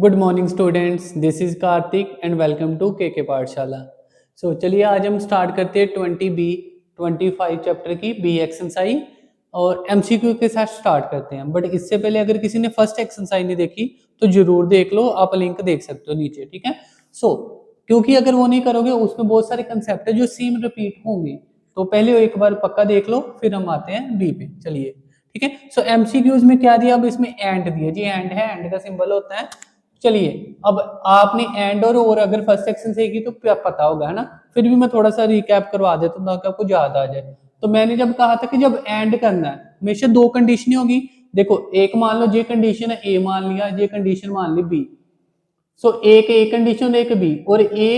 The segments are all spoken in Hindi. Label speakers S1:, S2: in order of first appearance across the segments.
S1: Good morning students, this is Kartik and welcome to K Pathshala. सो चलिए आज हम स्टार्ट करते हैं 25 चैप्टर की बी एक्सरसाइज और एमसीक्यू के साथ स्टार्ट करते हैं। बट इससे पहले अगर किसी ने फर्स्ट एक्सरसाइज नहीं देखी तो जरूर देख लो, आप लिंक देख सकते हो नीचे, ठीक है। क्योंकि अगर वो नहीं करोगे उसमें बहुत सारे कंसेप्ट है जो सेम रिपीट होंगे, तो पहले एक बार पक्का देख लो, फिर हम आते हैं बी पे। चलिए ठीक है। सो एमसीक्यूज में क्या दिया, अब इसमें एंड दिया जी, एंड है, एंड का सिंबल होता है। चलिए अब आपने एंड और अगर फर्स्ट सेक्शन से की तो पता होगा, है ना। फिर भी मैं थोड़ा सा रिकैप करवा देता हूँ ताकि आपको याद आ जाए। तो मैंने जब कहा था कि जब एंड करना है हमेशा दो कंडीशन होगी। देखो एक मान लो ये कंडीशन है ए मान लिया, ये कंडीशन मान ली बी। सो एक ए कंडीशन एक बी, और ए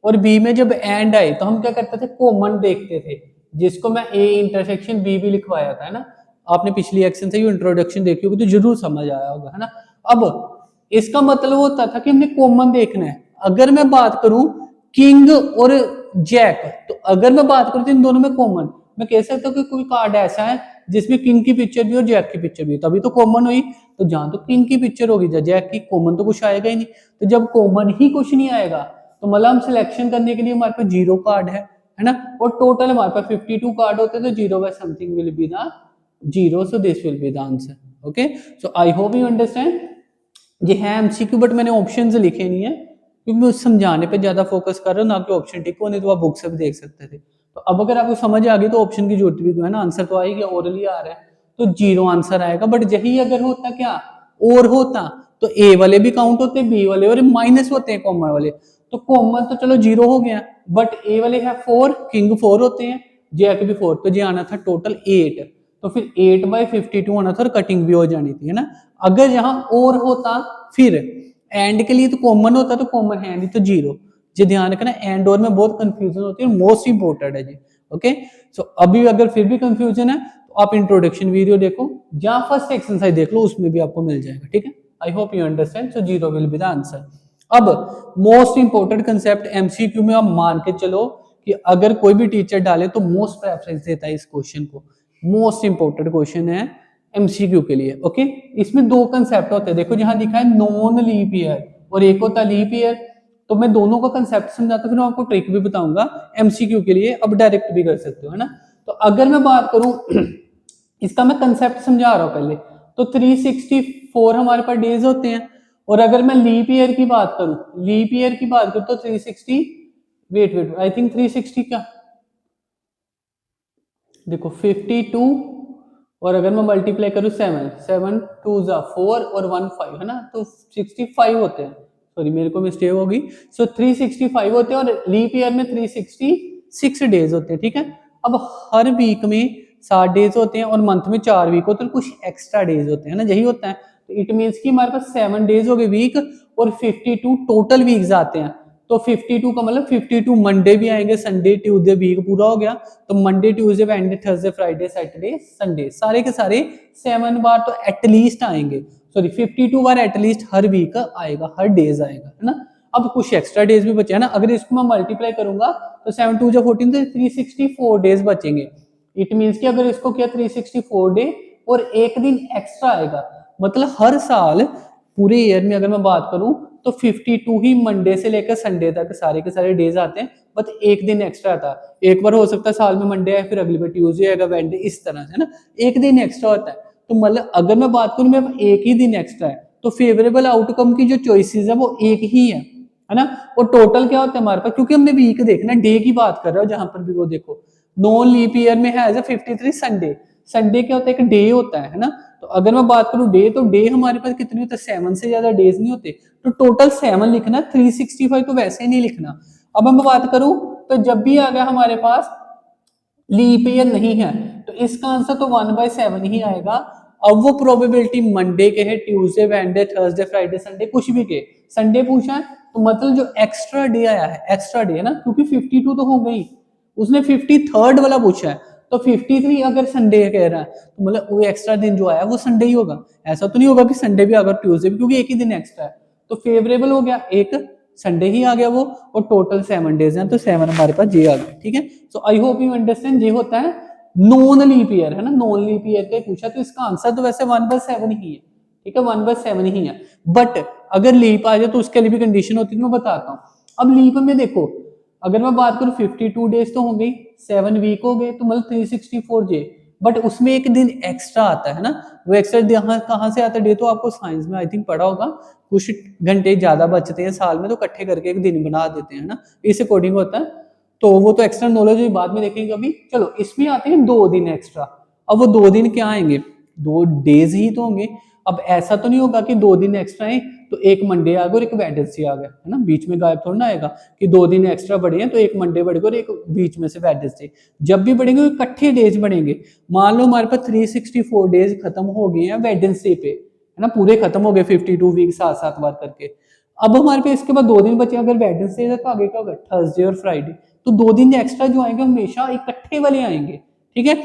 S1: और बी में जब एंड आए तो हम क्या करते थे, कॉमन देखते थे, जिसको मैं ए इंटरसेक्शन बी भी लिखवाया था, है ना। आपने पिछली एक्शन से इंट्रोडक्शन देखी होगी तो जरूर समझ आया होगा, है ना। अब इसका मतलब होता था कि हमने कॉमन देखना है। अगर मैं बात करूं किंग और जैक, तो अगर मैं बात करूं तो इन दोनों में कॉमन, मैं कह सकता हूं कि कोई कार्ड ऐसा है जिसमें किंग की पिक्चर भी और जैक की पिक्चर भी, तभी तो कॉमन हुई। तो जहां तो किंग की पिक्चर होगी या जैक की, कॉमन तो कुछ आएगा ही नहीं। तो जब कॉमन ही कुछ नहीं आएगा तो मतलब हम सिलेक्शन करने के लिए हमारे पास जीरो कार्ड है ना। और टोटल हमारे पास 52 कार्ड होते हैं, तो zero by something will be the zero, so this will be the answer. Okay, so I hope you understand. ये है एमसीक्यू, बट मैंने ऑप्शन लिखे नहीं है क्योंकि मैं समझाने पे ज्यादा फोकस कर रहा हूँ, ना कि ऑप्शन टिक होने तो आप बुक से भी देख सकते थे। तो अब अगर आपको समझ आ गई तो ऑप्शन की जरूरत भी तो है ना, आंसर तो आएगा, ओरली आ रहा है तो जीरो आंसर आएगा। बट यही अगर होता क्या और होता तो ए वाले भी काउंट होते, बी वाले, और माइनस होते हैं कॉमन वाले। तो कॉमन तो चलो जीरो हो गया, बट ए वाले है 4, किंग 4 होते हैं, जैक भी 4, तो ये आना था टोटल 8। तो फिर 8/52 आना था और कटिंग भी हो जानी थी, है ना। अगर यहाँ और होता फिर एंड के लिए तो कॉमन होता, तो कॉमन है नहीं तो जीरो। जी ध्यान रखना, एंड और में बहुत कंफ्यूजन होती है, मोस्ट इंपोर्टेंट है जी। ओके, सो अभी अगर फिर भी कंफ्यूजन है तो आप इंट्रोडक्शन वीडियो देखो या फर्स्ट एक्सरसाइज देख लो, उसमें भी आपको मिल जाएगा, ठीक है। आई hope you understand. So zero will be the answer. अब मोस्ट इंपोर्टेंट कंसेप्ट एमसीक्यू में आप मान के चलो कि अगर कोई भी टीचर डाले तो मोस्ट प्रेफरेंस देता है इस क्वेश्चन को। मोस्ट इंपोर्टेंट क्वेश्चन है एमसीक्यू के लिए। ओके, इसमें दो कंसेप्ट होते हैं, देखो जहां लिखा है नॉन लीप ईयर और एक होता है लीप ईयर। तो मैं दोनों का कंसेप्ट समझाता हूं, फिर मैं आपको ट्रिक भी बताऊंगा एमसीक्यू के लिए, अब डायरेक्ट भी कर सकते हो, है ना। तो अगर मैं बात करूं इसका, मैं कंसेप्ट समझा रहा हूं पहले। तो 364 हमारे पास डेज होते हैं, और अगर मैं लीप ईयर की बात करूं, लीप ईयर की बात करूं तो 360, वेट आई थिंक 360 क्या, देखो 52, और अगर मैं मल्टीप्लाई करूं 7, 7 2 4 और 1 5, है ना, तो 65 होते हैं। सॉरी मेरे को मिस्टेक होगी। सो 365 होते हैं, और लीप ईयर में 366 डेज होते हैं, ठीक है। अब हर वीक में 7 डेज होते हैं और मंथ में 4 वीक होते हैं, कुछ एक्स्ट्रा डेज होते हैं ना, यही होता है। तो इट मीन्स कि हमारे पास 7 डेज हो गए वीक, और 52 टोटल वीक्स आते हैं। तो 52 का मतलब 52 मंडे भी आएंगे, संडे ट्यूसडे वीक पूरा हो गया। तो Monday Tuesday Wednesday Thursday Friday Saturday Sunday, सारे के सारे 7 बार तो एटलीस्ट आएंगे। सॉरी 52 बार एटलीस्ट हर वीक आएगा, हर डेज आएगा, है ना। अब कुछ एक्स्ट्रा डेज भी बचे हैं ना, अगर इसको मैं मल्टीप्लाई करूंगा तो 7 2 14, तो 364 डेज बचेंगे। इट मीन्स कि अगर इसको किया 364 डे और एक दिन एक्स्ट्रा आएगा, मतलब हर साल पूरे ईयर में अगर मैं बात करूं तो 52 ही मंडे से लेकर संडे तक सारे के सारे डेज आते हैं, बट एक दिन एक्स्ट्रा था। एक बार हो सकता है साल में मंडे आए, फिर अगली बार ट्यूसडे आएगा, वेडनेसडे, इस तरह से ना एक दिन एक्स्ट्रा होता है। तो मतलब अगर मैं बात करूं मैं एक ही दिन एक्स्ट्रा है, तो फेवरेबल आउटकम की जो चॉइसेस है वो एक ही है ना। और टोटल क्या होता है हमारे पास, क्योंकि हमने वीक देखना, डे की बात कर रहे हो जहां पर भी, वो देखो नॉन लीप ईयर में है 53 संडे। संडे क्या होता है, एक डे होता है ना। तो अगर मैं बात करूं डे, तो डे हमारे पास कितने होते हैं, 7 से ज्यादा डेज नहीं होते। तो टोटल 7 लिखना, 365 तो वैसे ही नहीं लिखना। अब मैं बात करूं तो जब भी आ गया हमारे पास लीप ईयर नहीं है, तो इसका आंसर तो 1/7 ही आएगा। अब वो प्रोबेबिलिटी मंडे के है, Tuesday Wednesday Thursday Friday Sunday कुछ भी के, संडे पूछा है तो मतलब जो एक्स्ट्रा डे आया है, एक्स्ट्रा डे है ना, क्योंकि 52 तो हो गई, उसने 53rd वाला पूछा है। तो 53 अगर संडे कह रहा है तो मतलब वो एक्स्ट्रा दिन जो आया वो संडे ही होगा। ऐसा तो नहीं होगा कि संडे भी आएगा ट्यूसडे भी, क्योंकि एक ही दिन एक्स्ट्रा है। तो फेवरेबल हो गया, एक संडे ही आ गया वो, और टोटल 7 डेज हैं, तो 7 हमारे पास जे आ गया, ठीक है। So I hope you understand. ये होता है नॉन लीप ईयर, है ना, नॉन लीप ईयर का पूछा, तो इसका आंसर तो वैसे 1/7 ही है, ठीक है, 1/7 ही है। बट अगर लीप आ जाए तो उसके लिए भी कंडीशन होती है, मैं बताता हूँ। अब लीप में देखो, अगर मैं बात करूँ 52 डेज तो हो गई, 7 वीक हो गए, तो मतलब 364 डे, बट उसमें एक दिन एक्स्ट्रा आता है ना। वो एक्स्ट्रा यहाँ कहाँ से आता है? डे तो आपको साइंस में आई थिंक पढ़ा होगा, कुछ घंटे ज्यादा बचते हैं साल में तो इकट्ठे करके एक दिन बना देते हैं ना, इस अकॉर्डिंग होता है। तो वो तो एक्स्ट्रा नॉलेज बाद में देखेंगे अभी। चलो इसमें आते हैं 2 दिन एक्स्ट्रा। अब वो 2 दिन क्या आएंगे? 2 डेज ही तो होंगे। अब ऐसा तो नहीं होगा कि 2 दिन एक्स्ट्रा है तो एक मंडे आ गया और एक वेडनेसडे आ गया, है ना, बीच में गायब थोड़ा ना आएगा कि 2 दिन एक्स्ट्रा बढ़े हैं तो एक मंडे बढ़ेगा और एक बीच में से वेडनेसडे। जब भी बढ़ेंगे वो इकट्ठे डेज बढ़ेंगे। मान लो हमारे पास 364 डेज खत्म हो गए हैं वेडनेसडे पे, है ना, पूरे खत्म हो गए 52 वीक 7-7 बार करके। अब हमारे पे इसके बाद 2 दिन बचे, अगर वेडनेसडे है तो आगे क्या होगा? थर्सडे और फ्राइडे। तो 2 दिन एक्स्ट्रा जो आएंगे हमेशा इकट्ठे वाले आएंगे, ठीक है।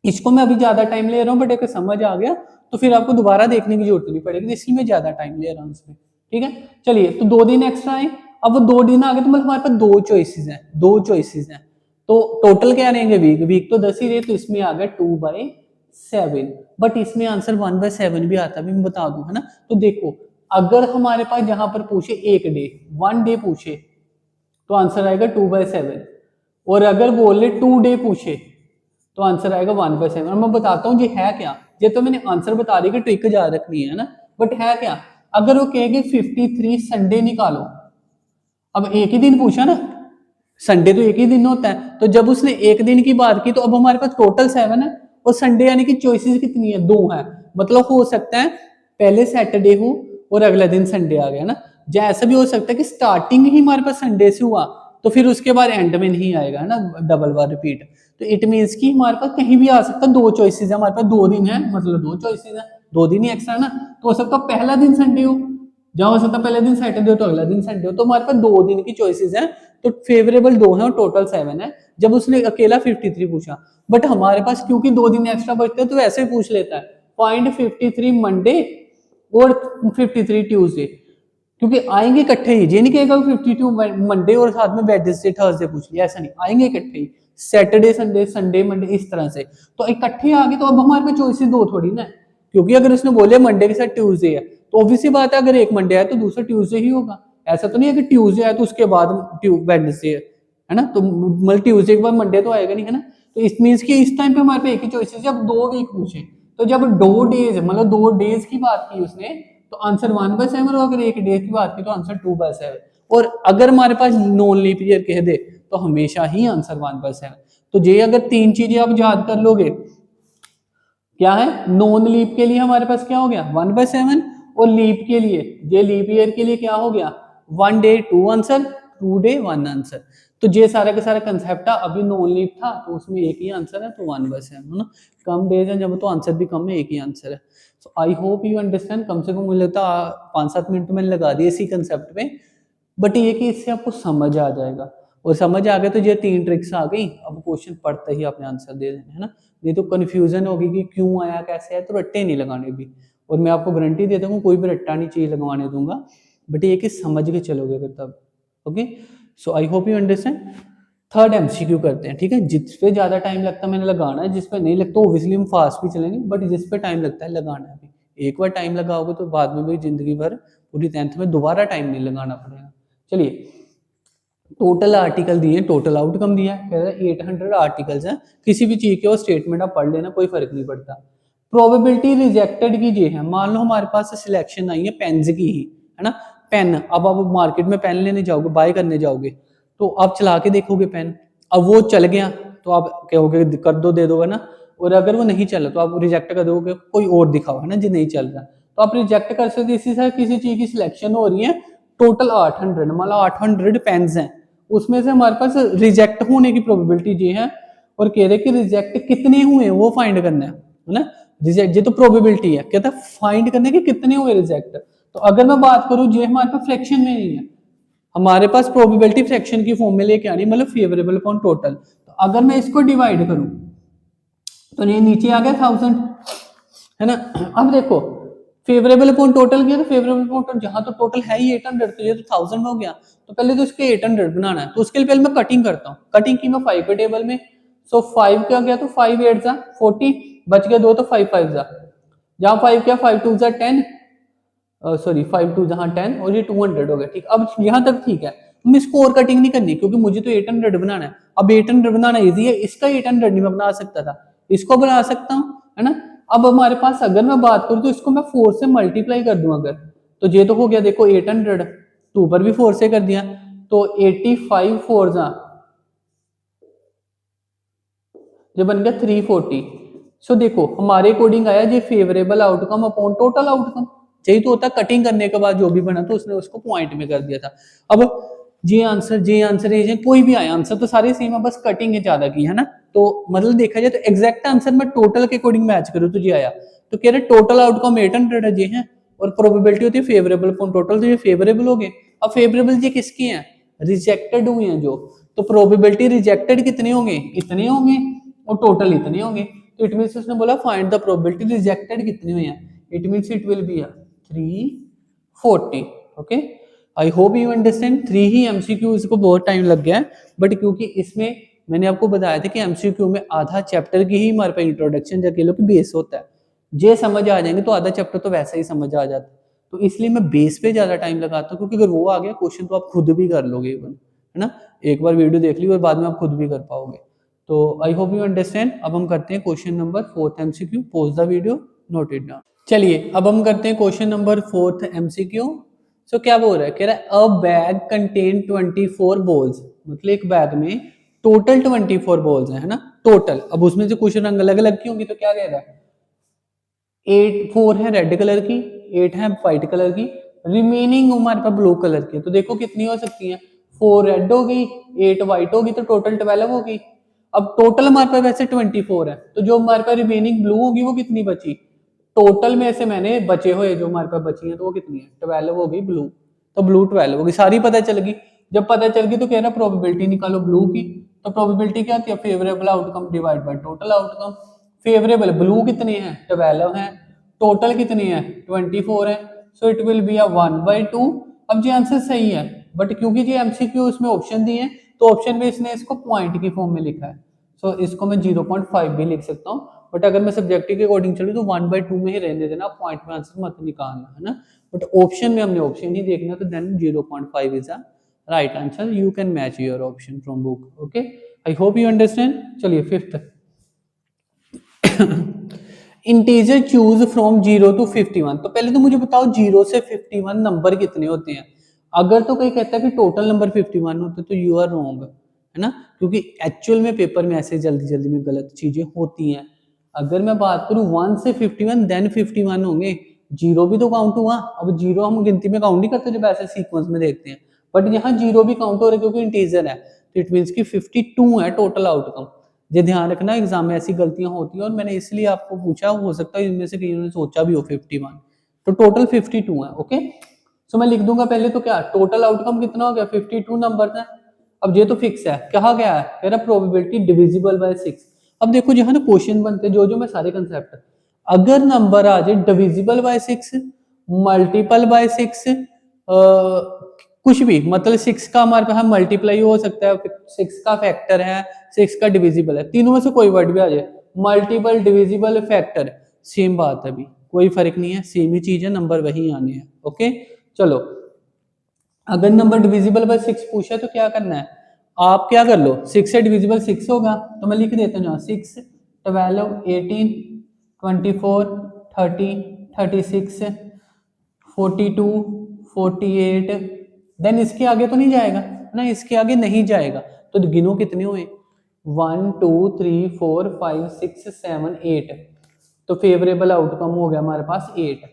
S1: इसको मैं अभी ज्यादा टाइम ले रहा हूँ, बट अगर समझ आ गया तो फिर आपको दोबारा देखने की जरूरत नहीं पड़ेगी, इसलिए मैं ज्यादा टाइम ले रहा हूँ इसमें, ठीक है। चलिए, तो 2 दिन एक्स्ट्रा आए। अब वो 2 दिन आ गए तो मतलब हमारे पास 2 चॉइसेस हैं, 2 चॉइसेस हैं। तो टोटल क्या रहेंगे? वीक, वीक तो 10 ही रहे, तो इसमें आ गया 2/7। बट इसमें आंसर 1/7 भी आता है, मैं बता दूं, है ना। तो देखो, अगर हमारे पास जहां पर पूछे एक डे, 1 डे पूछे तो आंसर आएगा 2/7, और अगर बोले 2 डे पूछे तो आंसर आएगा 1/7। और मैं बताता हूँ ये है क्या। ये तो मैंने आंसर बता दी कि ट्रिक याद रखनी है ना, बट है क्या? अगर वो कहेंगे 53 संडे निकालो, अब एक ही दिन पूछा ना, संडे तो एक ही दिन होता है, तो जब उसने एक दिन की बात की तो अब हमारे पास टोटल 7 है, और संडे यानी कि चॉइसेस कितनी है? 2 है। मतलब हो सकता है पहले सैटरडे हो और अगला दिन संडे आ गया ना। या ऐसा भी हो सकता है कि स्टार्टिंग ही हमारे पास संडे से हुआ तो फिर उसके बाद एंड में नहीं आएगा, है ना, डबल बार रिपीट। तो इट मीन्स कि हमारे पास कहीं भी आ सकता है। 2 चॉइसेस है हमारे पास, 2 दिन है मतलब 2 चॉइसेस है, 2 दिन ही एक्स्ट्रा ना। तो हो सकता है पहला दिन संडे हो, जहां हो सकता है पहले दिन सैटरडे हो तो अगला दिन संडे हो। तो हमारे पास 2 दिन की चॉइसेस हैं, तो फेवरेबल 2 है और टोटल 7 है। जब उसने अकेला 53 पूछा, बट हमारे पास क्योंकि 2 दिन एक्स्ट्रा बचते हैं तो ऐसे पूछ लेता है, फाइंड 53 मंडे और 53 ट्यूसडे, क्योंकि आएंगे इकट्ठे ही। ये नहीं कहेगा 52 मंडे और साथ में वेडनेसडे थर्सडे पूछ लिया, ऐसा नहीं, आएंगे इकट्ठे ही, सैटरडे संडे संडे मंडे इस तरह से। तो इकट्ठे आ गए तो अब हमारे पास चॉइसेस 2 थोड़ी ना, क्योंकि अगर उसने बोले मंडे के साथ ट्यूसडे है तो ऑब्वियसली बात है अगर एक मंडे है तो दूसरा ट्यूसडे ही होगा। ऐसा तो नहीं है कि ट्यूसडे है तो उसके बाद वेडनेसडे है ना, तो मतलब ट्यूसडे के बाद मंडे तो आएगा नहीं, है ना। तो इस मीन्स कि इस टाइम पे हमारे पे एक ही चॉइस है। जब 2 वीक पूछे तो जब 2 डेज मतलब 2 डेज की बात की उसने तो आंसर 1/7, और अगर एक डे की बात की तो आंसर 2/7। और अगर हमारे पास नॉन लीप ईयर कह दे तो हमेशा ही आंसर 1/7। तो ये अगर 3 चीजें आप याद कर लोगे, क्या है, नॉन लीप के लिए हमारे पास क्या हो गया 1/7, और लीप के लिए, ये लीप ईयर के लिए क्या हो गया 1 डे 2 आंसर, 2 डे 1 आंसर। तो ये सारा का सारा कंसेप्ट था। अभी नॉन लीप था तो उसमें एक ही आंसर है तो 1/7, है ना। कम डेज है जब तो आंसर भी कम है, एक ही आंसर है। So I hope you understand. कम से कम मुझे लगता है 5-7 मिनट तो मैंने लगा दिए इसी कंसेप्ट में, बट ये कि इससे आपको समझ आ जाएगा, और समझ आ गया तो ये 3 ट्रिक्स आ गई। अब क्वेश्चन पढ़ते ही आपने आंसर दे देना, है ना। नहीं तो कंफ्यूजन होगी कि क्यों आया कैसे है, तो रट्टे नहीं लगाने भी। और मैं आपको गारंटी देता हूँ कोई भी रट्टा नहीं चाहिए लगवाने दूंगा, बट ये कि समझ के चलोगे अगर तब। Okay, so I hope you understand. Third MCQ करते हैं, ठीक है। जिस पे ज्यादा टाइम लगता है मैंने लगाना है, जिस पे नहीं लगता ओब्वियसली हम फास्ट भी चलेंगे, बट जिस पे टाइम लगता है लगाना है। अभी एक बार टाइम लगाओगे तो बाद में भी जिंदगी भर पूरी 10th में दोबारा टाइम नहीं लगाना पड़ेगा। चलिए, टोटल आर्टिकल दिए, टोटल आउटकम दिया है, कह रहा है 800 आर्टिकल्स हैं, किसी भी चीज के वो स्टेटमेंट आप पढ़ लेना, कोई फर्क नहीं पड़ता। प्रोबेबिलिटी रिजेक्टेड की ये है, मान लो हमारे पास सिलेक्शन आई है पेन्स की ही, है ना। पेन, अब आप मार्केट में पेन लेने जाओगे, बाय करने जाओगे, तो आप चला के देखोगे पेन, अब वो चल गया तो आप कहोगे कर दो, दे दोगे ना। और अगर वो नहीं चला तो आप रिजेक्ट कर दोगे, कोई और दिखाओ, है ना, जो नहीं चल रहा तो आप रिजेक्ट कर सकते। इसी से किसी चीज की सिलेक्शन हो रही है, टोटल 800, मतलब 800 पेन्स हैं, उसमें से हमारे पास रिजेक्ट होने की प्रोबेबिलिटी ये है, और कह रहे कि रिजेक्ट कितने हुए वो फाइंड करना है ना। रिजेक्ट ये तो प्रोबेबिलिटी है, कहता है फाइंड करने के कितने हुए रिजेक्ट। तो अगर मैं बात करूं ये हमारे पास फ्रैक्शन में नहीं है, हमारे पास प्रोबेबिलिटी फ्रैक्शन की फॉर्म में लेके आनी, मतलब फेवरेबल अपॉन टोटल। तो अगर मैं इसको डिवाइड करूं तो ये नीचे आ गया 1000, है ना। अब देखो फेवरेबल अपॉन टोटल किया तो फेवरेबल अपॉन टोटल, जहां तो टोटल है ही 800 तो ये तो 1000 में हो गया। तो पहले तो इसके 800 बनाना है, तो उसके लिए पहले मैं कटिंग करता हूँ। कटिंग की मैं 5 के टेबल में, सो 5 क्या गया तो 5 8 जा 40, बच गया 2 तो 5 5 जा, जहां 5 क्या 5 2 जा 10, सॉरी 5 2 जहाँ 10 और ये 200 हो गया, ठीक। अब यहाँ तक ठीक है, मैं स्कोर कटिंग नहीं करनी क्योंकि मुझे तो 800 बनाना है। अब 800 बनाना इजी है, इसका 800 नहीं मैं बना सकता था, इसको बना सकता हूँ, है ना। अब हमारे पास अगर मैं बात करूँ तो इसको मैं 4 से मल्टीप्लाई कर दूं अगर, तो ये तो हो गया देखो 800, तो ऊपर भी 4 से कर दिया, तो 85 4 जा जो बन गया 340। सो देखो हमारे अकॉर्डिंग आया ये favourable outcome upon total outcome. यही तो होता है, कटिंग करने के बाद जो भी बना तो उसने उसको पॉइंट में कर दिया था। अब जे आंसर ये कोई भी आया, आंसर तो सारे सेम है, बस कटिंग है ज्यादा की, है ना। तो मतलब देखा जाए तो एग्जैक्ट आंसर मैं टोटल के अकॉर्डिंग मैच करूँ तो ये आया, तो कह रहे टोटल आउटकम 800 है जी है, और प्रोबेबिलिटी होती है फेवरेबल अपॉन टोटल, तो ये फेवरेबल हो गए। अब फेवरेबल ये किसकी है, रिजेक्टेड हुए हैं जो, तो प्रोबेबिलिटी रिजेक्टेड कितने होंगे, इतने होंगे, और टोटल इतने होंगे। तो इट मींस उसने बोला फाइंड द प्रोबेबिलिटी रिजेक्टेड कितने हुए हैं, it means it will B 340। Okay, I hope you understand. 3 he MCQ, इसको बहुत टाइम लग गया है, बट क्योंकि इसमें मैंने आपको बताया था कि एमसीक्यू में आधा चैप्टर की ही हमारे पास इंट्रोडक्शन या कह लो कि बेस होता है, जे समझ आ जाएंगे तो आधा चैप्टर तो वैसे ही समझ आ जाता है। तो इसलिए मैं बेस पे ज्यादा टाइम लगाता हूँ, क्योंकि अगर वो आ गया क्वेश्चन तो आप खुद भी कर लोगे इवन, है ना। एक बार वीडियो देख ली और बाद में आप खुद भी कर पाओगे। तो आई होप यू अंडरस्टैंड। अब हम करते हैं question number 4th MCQ, pause the video, note it down. चलिए अब हम करते हैं क्वेश्चन नंबर 4th एमसीक्यू। सो क्या बोल रहा है, कह रहा है अ बैग कंटेन 24 बॉल्स, मतलब एक बैग में टोटल 24 बॉल्स है ना, टोटल। अब उसमें से कुछ रंग अलग अलग की होंगी, तो क्या कह रहा है, 4 है रेड कलर की, 8 है व्हाइट कलर की, रिमेनिंग हमारे पास ब्लू कलर की। तो देखो कितनी हो सकती है, 4 रेड हो गई, 8 व्हाइट होगी, तो टोटल 12 होगी। अब टोटल हमारे पास वैसे 24 है, तो जो हमारे पास रिमेनिंग ब्लू होगी वो कितनी बची, टोटल में से मैंने बचे हुए जो हमारे पास बची है तो वो कितनी है, 12 होगी ब्लू, तो ब्लू 12 होगी, सारी पता चल गई। जब पता चल गई तो कह रहा प्रोबेबिलिटी निकालो ब्लू की, तो प्रोबेबिलिटी क्या थी, favourable outcome divide by total outcome. Favourable blue कितने हैं, 12 हैं, टोटल कितनी है, 24 है, सो इट विल बी 1/2। अब ये आंसर सही है, बट क्योंकि ये एमसीक्यू उसमें ऑप्शन दिए हैं, तो ऑप्शन में इसने इसको पॉइंट की फॉर्म में लिखा है, सो इसको मैं 0.5 भी लिख सकता हूँ, बट अगर मैं सब्जेक्टिव के अकॉर्डिंग चलूँ तो 1/2 में ही रहने देना, पॉइंट में आंसर मत निकालना, है ना। बट ऑप्शन में हमने ऑप्शन ही देखना, तो then 0.5 is a right answer, you can match your option from book. Okay, I hope you understand. चलिए 5th, integer choose from 0 to 51। तो पहले तो मुझे बताओ 0 से 51 नंबर कितने होते हैं। अगर तो कोई कहता है कि टोटल नंबर 51 होते तो यू आर रॉन्ग, है ना, क्योंकि एक्चुअल में पेपर में ऐसे जल्दी जल्दी में गलत चीजें होती हैं। अगर मैं बात करूं 1 से 51 देन 51 होंगे, जीरो भी तो काउंट हुआ। अब जीरो हम गिनती में काउंट नहीं करते जब ऐसे सीक्वेंस में देखते हैं, बट यहाँ जीरो भी काउंट हो रहा है क्योंकि इंटीजर है, तो इट मीन्स की 52 है टोटल आउटकम। ये ध्यान रखना, एग्जाम में ऐसी गलतियां होती हैं और मैंने इसलिए आपको पूछा, हो सकता है इनमें से कई ने सोचा भी हो 51, तो टोटल 52 है। ओके, सो मैं लिख दूंगा पहले तो क्या टोटल आउटकम कितना हो गया, 52 नंबर है। अब ये तो फिक्स है, कहा गया है कह रहा प्रोबेबिलिटी डिविजिबल बाय 6। अब देखो जहां ना क्वेश्चन बनते हैं जो मैं सारे कंसेप्ट, अगर नंबर आ जाए डिविजिबल बाय 6, मल्टीपल बाय 6, कुछ भी, मतलब 6 का हमारे पास मल्टीप्लाई हो सकता है, 6 का फैक्टर है, 6 का डिविजिबल है, तीनों में से कोई वर्ड भी आ जाए, मल्टीपल डिविजिबल फैक्टर, सेम बात है, अभी कोई फर्क नहीं है, सेम ही चीज है, नंबर वही आने हैं। ओके, चलो अगर नंबर डिविजिबल बाय 6 पूछा तो क्या करना है, आप क्या कर लो, 6 से डिविजिबल 6 होगा, तो मैं लिख देता हूँ 6 12 18 24 30 36 42 48, देन इसके आगे तो नहीं जाएगा ना, इसके आगे नहीं जाएगा, तो गिनो कितने हुए, 1 2 3 4 5 6 7 8, तो फेवरेबल आउटकम हो गया हमारे पास 8,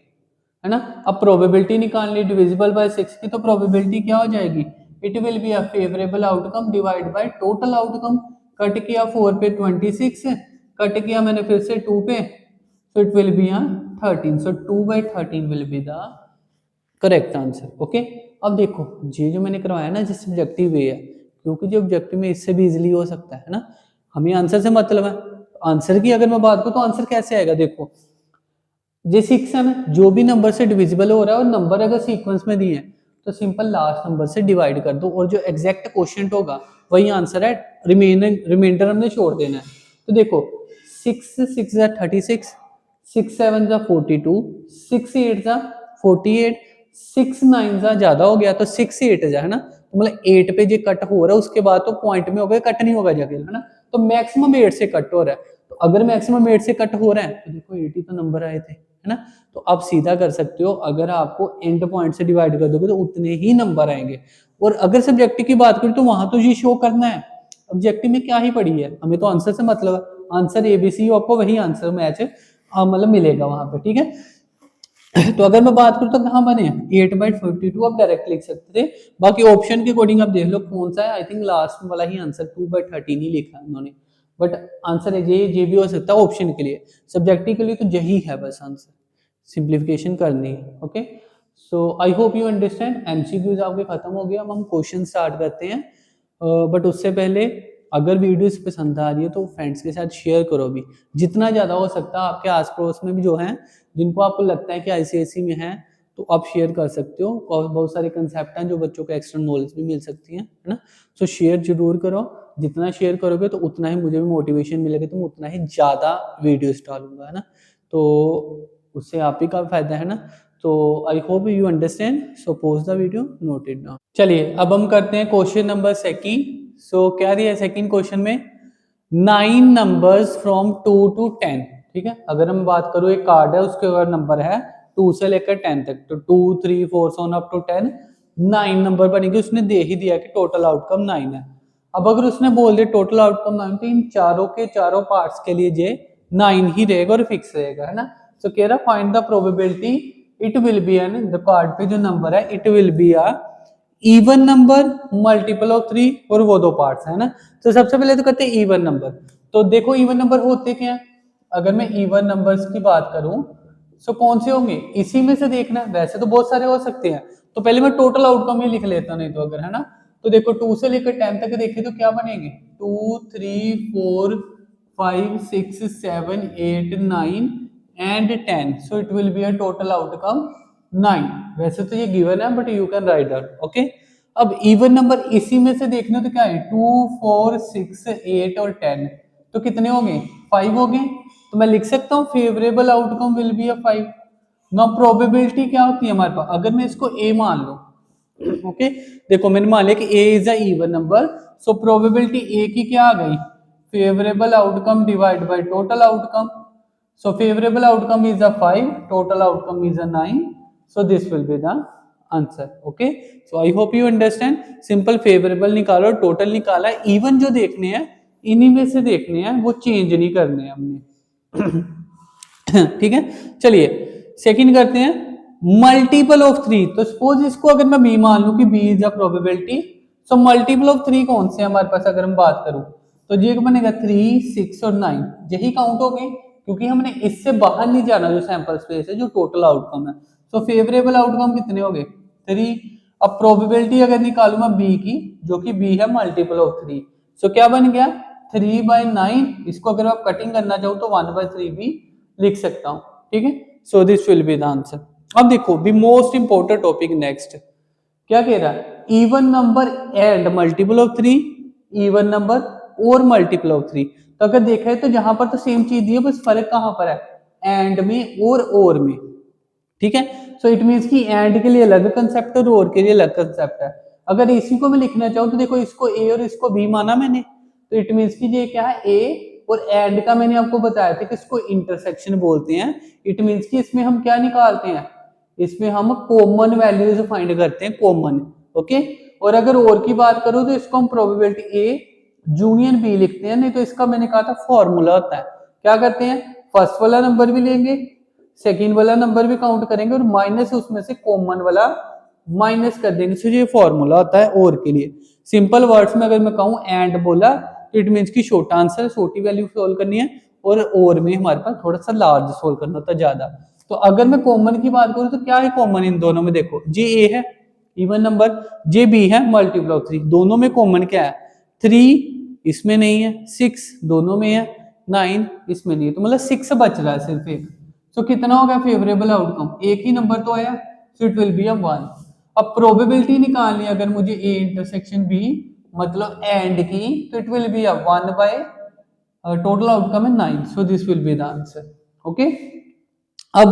S1: है ना। अब प्रोबेबिलिटी निकालनी डिविजिबल बाय 6 की, तो प्रोबेबिलिटी क्या हो जाएगी, it will be a favourable outcome divide by total outcome. Cut किया 4 पे 26, कट किया मैंने फिर से 2 पे, so it will be a 13, so 2/13 will be the correct answer. Okay, अब देखो ये जो मैंने करवाया ना, जिस सब्जेक्टिव वे है, क्योंकि जो ऑब्जेक्टिव में इससे भी इजीली हो सकता है ना, हमें आंसर से मतलब है। आंसर की अगर मैं बात करूं तो आंसर कैसे आएगा, देखो ये 6 है ना, जो भी नंबर से डिविजिबल हो रहा है और नंबर अगर सीक्वेंस में दिए हैं तो सिंपल लास्ट नंबर से डिवाइड कर दो, और जो एग्जैक्ट क्वोशिएंट होगा वही आंसर है, रिमाइंडर हमने छोड़ देना है। तो देखो 6 6 36, 6 7 42, 6 8 48, 6 9 ज्यादा हो गया तो 6 8 है ना, तो मतलब 8 पे जो कट हो रहा है उसके बाद तो पॉइंट में हो गया, कट नहीं होगा जाके, है ना, तो मैक्सिमम 8 से कट हो रहा है। तो अगर मैक्सिमम 8 से कट हो रहा है तो देखो 80 तो नंबर आए थे, है ना, तो आप सीधा कर सकते हो, अगर आपको एंड पॉइंट से डिवाइड कर दोगे तो उतने ही नंबर आएंगे। और अगर सब्जेक्टिव की बात करें तो वहां तो ये शो करना है, ऑब्जेक्टिव में क्या ही पड़ी है, हमें तो आंसर से मतलब है, आंसर एबीसी आपको वही आंसर मैच मतलब मिलेगा वहां पे, ठीक है। तो अगर मैं बात करूं तो कहाँ बने 8/52 आप डायरेक्ट लिख सकते थे, बाकी ऑप्शन के अकॉर्डिंग आप देख लो कौन सा है, आई थिंक लास्ट वाला ही आंसर 2/13 ही लिखा है उन्होंने, बट आंसर है ये भी हो सकता है ऑप्शन के लिए, सब्जेक्टिव के लिए तो यही है बस आंसर, सिंप्लीफिकेशन करनी है। Okay, so I hope you understand, MCQs आपके खत्म हो गया, अब हम क्वेश्चन स्टार्ट करते हैं। बट उससे पहले अगर वीडियोस पसंद आ रही है तो फ्रेंड्स के साथ शेयर करो भी, जितना ज़्यादा हो सकता है, आपके आस पड़ोस में भी जो हैं जिनको आपको लगता है कि आईसीएसई में हैं तो आप शेयर कर सकते हो, और बहुत सारे कंसेप्ट हैं जो बच्चों को एक्स्ट्रा नॉलेज भी मिल सकती है ना, सो शेयर जरूर करो, जितना शेयर करोगे तो उतना ही मुझे भी मोटिवेशन मिलेगा, तो मैं उतना ही ज़्यादा वीडियोस डालूंगा, है ना, तो उससे आप ही का फायदा है ना। तो आई hope you understand, so pose the video, note it down. चलिए अब हम करते हैं क्वेश्चन नंबर सेकंड। सो क्या दिया है सेकंड क्वेश्चन में, 9 नंबर्स फ्रॉम 2 to 10, ठीक है, अगर हम बात करूँ एक कार्ड है उसके अगर नंबर है 2 से लेकर 10 तक, तो 2 3 4 so on up to 10, 9 number बनेंगे, उसने दे ही दिया कि टोटल आउटकम 9 है। अब अगर उसने बोल दिया टोटल आउटकम 9 तो इन चारों के चारों पार्ट्स के लिए ये 9 ही रहेगा और फिक्स रहेगा, है ना। तो कह रहा find the probability it will be an, the card पे जो नंबर है it will be a even number multiple of 3, और वो दो पार्ट्स है ना। तो सबसे पहले तो करते हैं इवन नंबर, तो देखो इवन नंबर होते क्या है, अगर मैं इवन नंबर्स की बात करूं तो कौन से होंगे, इसी में से देखना, वैसे तो बहुत सारे हो सकते हैं, तो पहले मैं टोटल आउटकम ही लिख लेता, नहीं तो अगर, है ना, तो देखो 2 से लेकर 10 तक देखें तो क्या बनेंगे, 2 3 4 5 6 7 8 9 and 10, so it will be a total outcome 9। वैसे तो ये गिवन है but you can write down, okay. अब इवन नंबर इसी में से देखना तो क्या है, 2 4 6 8 और 10, तो कितने हो गए, 5 हो गए, तो मैं लिख सकता हूँ फेवरेबल आउटकम विल बी अ 5। ना प्रोबेबिलिटी क्या होती है हमारे पास, अगर मैं इसको ए मान लूं, ओके, देखो मैंने मान लिया कि A is a even number, so probability A की क्या आ गई, favourable outcome divide by total outcome, so favorable outcome is a 5, total outcome is a 9, so this will be the answer, okay। so I hope you understand, simple favorable निकालो, total निकाला, even जो देखने हैं इन्हीं में से देखने हैं, वो चेंज नहीं करने हैं हमने ठीक है। चलिए सेकंड करते हैं, मल्टीपल ऑफ 3, तो सपोज इसको अगर मैं बी मान लूं कि B is a probability, so multiple of 3 कौन से हमारे पास, अगर हम बात करूं तो ये बनेगा 3 6 और 9, यही काउंट हो गए क्योंकि हमने इससे बाहर नहीं जाना, जो सैंपल स्पेस है, जो टोटल आउटकम है। सो फेवरेबल आउटकम कितने हो गए, 3। अब प्रोबेबिलिटी अगर निकालू मैं बी की, जो कि बी है मल्टीपल ऑफ 3, सो क्या बन गया 3/9, इसको अगर आप कटिंग करना चाहो तो 1/3 भी लिख सकता हूँ, ठीक है। सो this will be the answer. अब देखो be most important topic next, क्या कह रहा है, even number and multiple of 3, even number और मल्टीपल ऑफ 3, तो अगर देखा है तो जहां पर तो सेम चीज दी है, बस फर्क कहां पर है, एंड में और में, ठीक है। सो इट मींस कि एंड के लिए अलग कंसेप्ट है और के लिए अलग कंसेप्ट है। अगर इसी को मैं लिखना चाहूँ तो देखो इसको ए और इसको बी माना मैंने, तो इट मींस कि ये क्या है ए, और एंड का मैंने आपको बताया था कि इसको इंटरसेक्शन बोलते हैं, इट मींस कि इसमें हम क्या निकालते हैं, इसमें हम कॉमन वैल्यूज फाइंड करते हैं, कॉमन, ओके। और अगर और की बात करूं तो इसको हम प्रोबेबिलिटी ए यूनियन बी लिखते हैं, नहीं तो इसका मैंने कहा था फॉर्मूला होता है, क्या करते हैं, फर्स्ट वाला नंबर भी लेंगे, सेकंड वाला नंबर भी काउंट करेंगे, और माइनस उसमें से कॉमन वाला माइनस कर देंगे, तो ये फॉर्मूला होता है और के लिए। सिंपल वर्ड्स में अगर मैं कहूँ एंड बोला तो इट मीन्स की छोटा आंसर, छोटी वैल्यू सोल्व करनी है, और में हमारे पास थोड़ा सा लार्ज सोल्व करना होता है ज्यादा। तो अगर मैं कॉमन की बात करूँ तो क्या है कॉमन इन दोनों में, देखो जे ए है इवन नंबर, जे बी है मल्टीपल ऑफ 3, दोनों में कॉमन क्या है, 3 इसमें नहीं है, 6 दोनों में है, 9 इसमें नहीं है, तो मतलब 6 बच रहा है सिर्फ एक। सो कितना हो गया फेवरेबल आउटकम, एक ही नंबर तो आया, सो इट विल बी अ 1। अब प्रोबेबिलिटी निकालनी है अगर मुझे ए इंटरसेक्शन बी मतलब एंड की, तो it will be a 1 bye total outcome है 9, सो this will be the answer, okay. अब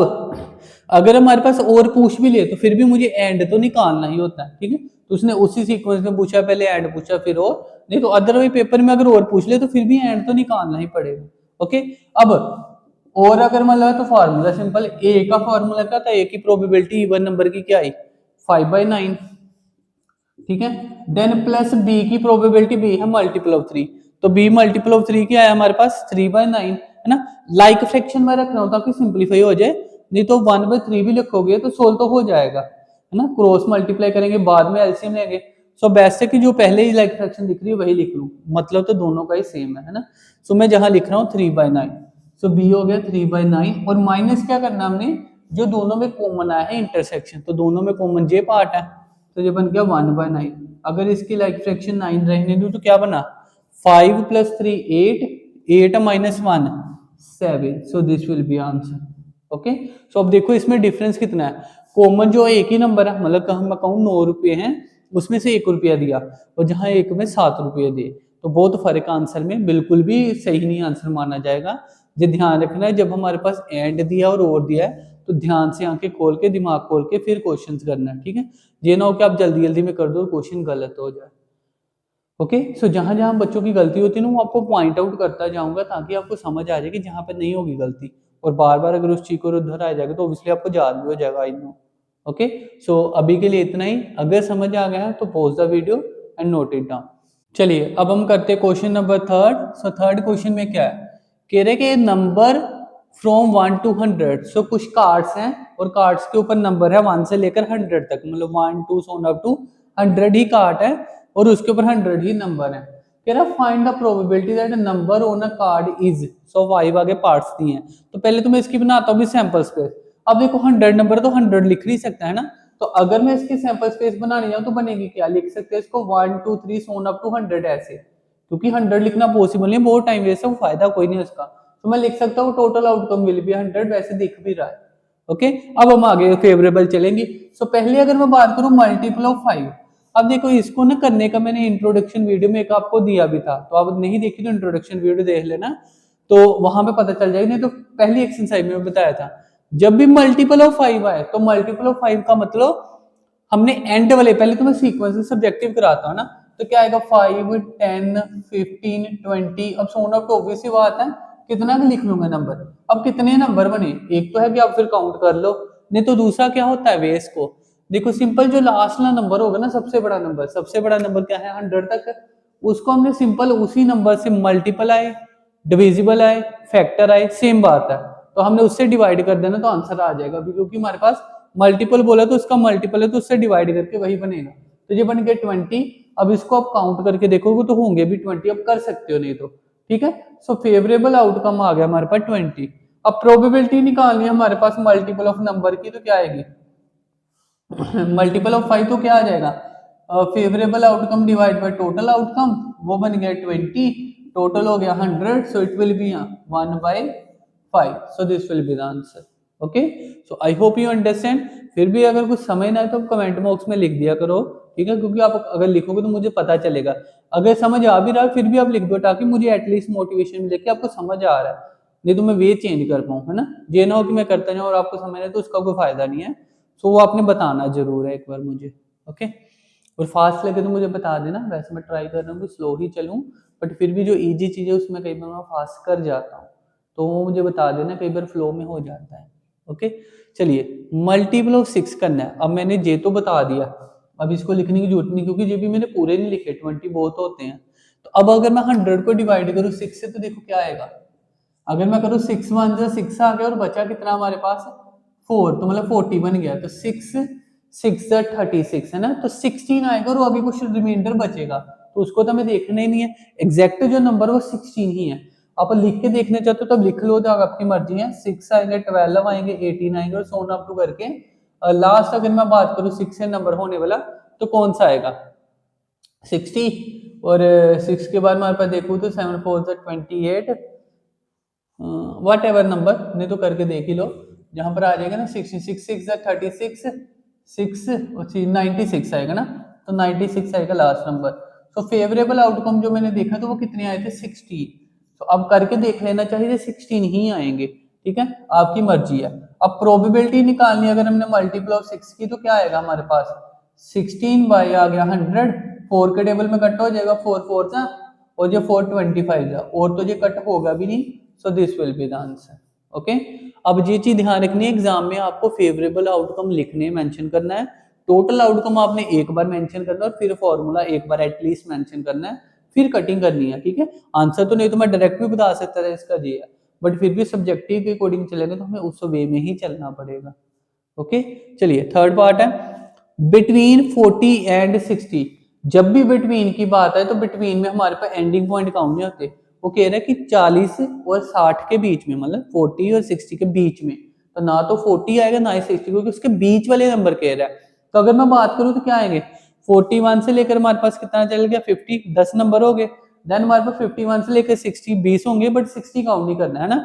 S1: अगर हमारे पास और पूछ भी ले तो फिर भी मुझे एंड तो निकालना ही होता है, ठीक है। तो उसने उसी सीक्वेंस में पूछा, पहले एंड पूछा फिर और, नहीं तो अदरवाइज पेपर में अगर और पूछ ले तो फिर भी एंड तो निकालना ही पड़ेगा। ओके, अब और अगर मान लो तो फॉर्मूला सिंपल, ए का फॉर्मूला क्या था, ए की प्रोबेबिलिटी इवन नंबर की क्या आई 5/9, ठीक है। देन प्लस बी की प्रोबेबिलिटी, बी है मल्टीपल ऑफ 3, तो बी मल्टीपल ऑफ 3 क्या है हमारे पास 3/9, है ना। लाइक फ्रैक्शन में रख रहा हूं ताकि सिंपलीफाई हो जाए, नहीं तो 1/3 भी लिखोगे तो सोल्व तो हो जाएगा, है ना। क्रॉस मल्टीप्लाई करेंगे, बाद में एलसीएम लेंगे। सो बेस्ट है कि जो पहले ही लाइक फ्रैक्शन दिख रही है वही लिख लूं, मतलब तो दोनों का ही सेम है ना। सो मैं जहां लिख रहा हूँ 3/9, सो बी हो गया 3/9, और माइनस क्या करना हमने, जो दोनों में कॉमन आया है इंटरसेक्शन, तो दोनों में कॉमन जे पार्ट है, तो ये बन गया 1/9। अगर इसकी लाइक फ्रैक्शन 9 रहने दूं तो क्या बना 5 + 3 8, 8 - 1 7, so this will be answer. Okay, so अब देखो इसमें डिफरेंस कितना है, कॉमन जो एक ही नंबर है, मतलब हम कहूँ 9 रुपये हैं, उसमें से 1 रुपया दिया, और जहां एक में 7 रुपये दिए, तो बहुत फर्क आंसर में, बिल्कुल भी सही नहीं आंसर माना जाएगा। ये ध्यान रखना है, जब हमारे पास एंड दिया और दिया है तो ध्यान से आंखें खोल के दिमाग खोल के फिर क्वेश्चंस करना है, ठीक है। ये ना हो कि आप जल्दी जल्दी में कर दो क्वेश्चन गलत हो जाए। ओके, सो जहां जहां बच्चों की गलती होती है ना वो आपको पॉइंट आउट करता जाऊंगा, ताकि आपको समझ आ जाए कि जहां पे नहीं होगी गलती, और बार बार अगर उस चीज को उधर आ जाएगा तो ऑब्वियसली आपको याद भी हो जाएगा, आई नो। ओके, सो अभी के लिए इतना ही, अगर समझ आ गया तो pause the video and note it down. चलिए अब हम करते हैं question number third. So third question में क्या है, कह रहे कि नंबर फ्रॉम 1 to 100, सो कुछ कार्ड्स हैं और कार्ड्स के ऊपर नंबर है 1 से लेकर 100 तक, मतलब 1 2 so up to 100 he card है और उसके ऊपर 100 ही नंबर है। कह रहा find the probability that number on a card is, so 5 आगे पार्ट्स दिए हैं, तो पहले तो मैं इसकी बनाता हूँ सैंपल स्पेस। अब देखो 100 नंबर तो 100 लिख नहीं सकता है ना, तो अगर मैं इसकी सैंपल स्पेस बनानी जाऊँ तो बनेगी क्या, लिख सकते हैं इसको 1 2 3 सो अप टू 100 ऐसे, क्योंकि 100 लिखना पॉसिबल नहीं, बहुत टाइम वेस्ट है, वो फायदा कोई नहीं उसका। तो मैं लिख सकता हूँ टोटल आउटकम विल बी 100, वैसे दिख भी रहा है। ओके, अब हम आगे फेवरेबल चलेंगे। सो पहले अगर मैं बात करूं मल्टीपल ऑफ 5, अब देखो इसको ना करने का मैंने इंट्रोडक्शन वीडियो में एक आपको दिया भी था, तो आप नहीं देखी तो इंट्रोडक्शन वीडियो देख लेना, तो वहां पे पता चल जाएगी। नहीं तो पहली एक्सरसाइज में बताया था, जब भी मल्टीपल ऑफ 5 आए तो मल्टीपल ऑफ 5 का मतलब हमने एंड वाले, पहले तो मैं सीक्वेंस सब्जेक्टिव कराता हूँ ना, तो क्या आएगा 5 10 15 20, अब सोन अप तो ऑब्वियस सी बात है कितना भी लिख लूंगा नंबर। अब कितने नंबर बने, एक तो है कि आप फिर काउंट कर लो, नहीं तो दूसरा क्या होता है वेस को, देखो सिंपल जो लास्ट वाला नंबर होगा ना, सबसे बड़ा नंबर, सबसे बड़ा नंबर क्या है 100 तक, उसको हमने सिंपल उसी नंबर से मल्टीपल आए, डिविजिबल आए, फैक्टर आए, सेम बात है, तो हमने उससे डिवाइड कर देना तो आंसर आ जाएगा, क्योंकि हमारे पास मल्टीपल बोला तो उसका मल्टीपल है तो उससे डिवाइड करके वही बनेगा, तो ये बन गया 20। अब इसको आप काउंट करके देखोगे तो होंगे भी 20, अब कर सकते हो नहीं तो, ठीक है। सो फेवरेबल आउटकम आ गया हमारे पास 20। अब प्रोबेबिलिटी निकालनी है हमारे पास मल्टीपल ऑफ नंबर की, तो क्या आएगी मल्टीपल ऑफ 5 तो क्या आ जाएगा, favourable outcome divide by total outcome, वो बन गया 20, टोटल हो गया 100, सो it will B 1/5, so this will be the answer. Okay, so I hope you understand. फिर भी अगर कुछ समझ ना आए तो कमेंट बॉक्स में लिख दिया करो, ठीक है, क्योंकि आप अगर लिखोगे तो मुझे पता चलेगा, अगर समझ आ भी रहा है फिर भी आप लिख दो, ताकि मुझे एटलीस्ट मोटिवेशन मिले कि आपको समझ आ रहा है, नहीं तो मैं वे चेंज कर पाऊँ, है ना। ये ना हो कि मैं करता जाऊँ और आपको समझ आए तो उसका कोई फायदा नहीं है। सो वो आपने बताना जरूर है एक बार मुझे, ओके। और फास्ट लगे तो मुझे बता देना, वैसे मैं ट्राई कर रहा हूँ कि स्लो ही चलूँ, बट फिर भी जो इजी चीज़ है उसमें कई बार मैं फास्ट कर जाता हूँ, तो वो मुझे बता देना, कई बार फ्लो में हो जाता है। ओके, चलिए मल्टीपल ऑफ 6 करना है। अब मैंने जे तो बता दिया, अब इसको लिखने की जरूरत नहीं, क्योंकि जे भी मैंने पूरे नहीं लिखे, 20 बहुत होते हैं। तो अब अगर मैं 100 को डिवाइड करूँ 6 से तो देखो क्या आएगा, अगर मैं करूँ 6 1 से 6 आ गया और बचा कितना हमारे पास 4, तो मतलब 40 बन गया, तो 6 6 36 है ना, तो 16 आएगा और आगे कुछ रिमाइंडर बचेगा, तो उसको तो हमें देखना ही नहीं है, एग्जैक्ट जो नंबर वो 16 ही है। आप लिख के देखने चाहते हो तब लिख लो, तो आपकी मर्जी है, 6 आएंगे 12 आएंगे 18 आएंगे और सोन अप टू करके लास्ट अगर मैं बात करूँ 6 से नंबर होने वाला तो कौन सा आएगा 60, और 6 के बाद हमारे पास देखो तो 7 4 28, वट एवर नंबर, नहीं तो करके देख ही लो, जहां पर आ जाएगा ना 66 6 36 6 और 96 आएगा ना, तो 96 आएगा लास्ट नंबर। तो फेवरेबल आउटकम जो मैंने देखा तो वो कितने आए थे 60, तो अब करके देख लेना चाहिए 16 ही आएंगे, ठीक है, आपकी मर्जी है। अब प्रोबेबिलिटी निकालनी, अगर हमने मल्टीपल ऑफ 6 की तो क्या आएगा हमारे पास 16 बाई आ गया 100, 4 के टेबल में कट हो जाएगा, 4 4 था और जो 4 25 था, और तो ये कट होगा भी नहीं, सो this will be the answer. Okay, अब ये चीज ध्यान रखनी है, एग्जाम में आपको फेवरेबल आउटकम लिखने मेंशन करना है, टोटल आउटकम आपने एक बार मेंशन करना है और फिर फॉर्मूला एक बार एटलीस्ट मेंशन करना है, फिर कटिंग करनी है। ठीक है, आंसर तो नहीं तो मैं डायरेक्ट भी बता सकता था इसका जी है, बट फिर भी सब्जेक्टिव के अकॉर्डिंग चलेगा तो हमें उस वे में ही चलना पड़ेगा। ओके, चलिए थर्ड पार्ट है बिटवीन 40 एंड 60। जब भी बिटवीन की बात है तो बिटवीन में हमारे पास एंडिंग पॉइंट काउंट नहीं होते, वो कह रहा है कि 40 और 60 के बीच में, मतलब 40 और 60 के बीच में, तो ना तो 40 आएगा ना ही 60, क्योंकि उसके बीच वाले नंबर कह रहा है। तो अगर मैं बात करूं तो क्या आएंगे, 41 से लेकर हमारे पास कितना चल गया 50, 10 नंबर हो गए। देन हमारे पास 51 से लेकर 60 20 होंगे, बट 60 काउंट नहीं करना है ना,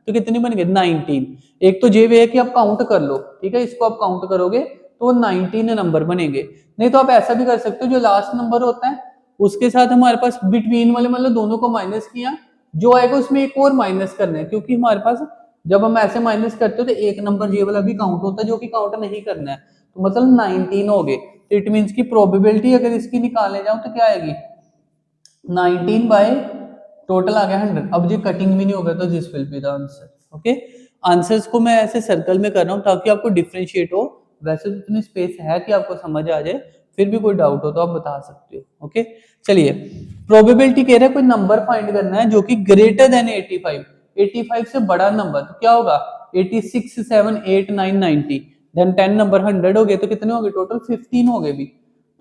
S1: तो कितने बन गए 19। एक तो ये वे है कि आप काउंट कर लो, ठीक है, इसको आप काउंट करोगे तो 19 नंबर बनेंगे। नहीं तो आप ऐसा भी कर सकते हो, जो लास्ट नंबर होता है उसके साथ हमारे पास बिटवीन वाले मतलब दोनों को माइनस किया, जो आएगा उसमें एक और माइनस करना है, क्योंकि हमारे पास जब हम ऐसे माइनस करते हो तो एक नंबर ये वाला भी काउंट होता है जो कि काउंट नहीं करना है, तो मतलब 19 हो गए। तो इट मीन्स की प्रोबेबिलिटी अगर इसकी निकालने जाऊं तो क्या आएगी 19 बाय टोटल आ गया 100। अब ये कटिंग भी नहीं होगा तो this will be the answer. Okay, answers को मैं ऐसे सर्कल में कर रहा हूं ताकि आपको डिफरेंशिएट हो, वैसे तो इतनी स्पेस है कि आपको समझ आ जाए, फिर भी कोई डाउट हो तो आप बता सकते हो। ओके, चलिए प्रोबेबिलिटी कह रहा है कोई नंबर फाइंड करना है जो कि ग्रेटर देन 85, 85 से बड़ा नंबर, तो क्या होगा 86 7 8 9 90, देन 10 नंबर 100 हो गए, तो कितने हो गए टोटल 15 हो गए भी।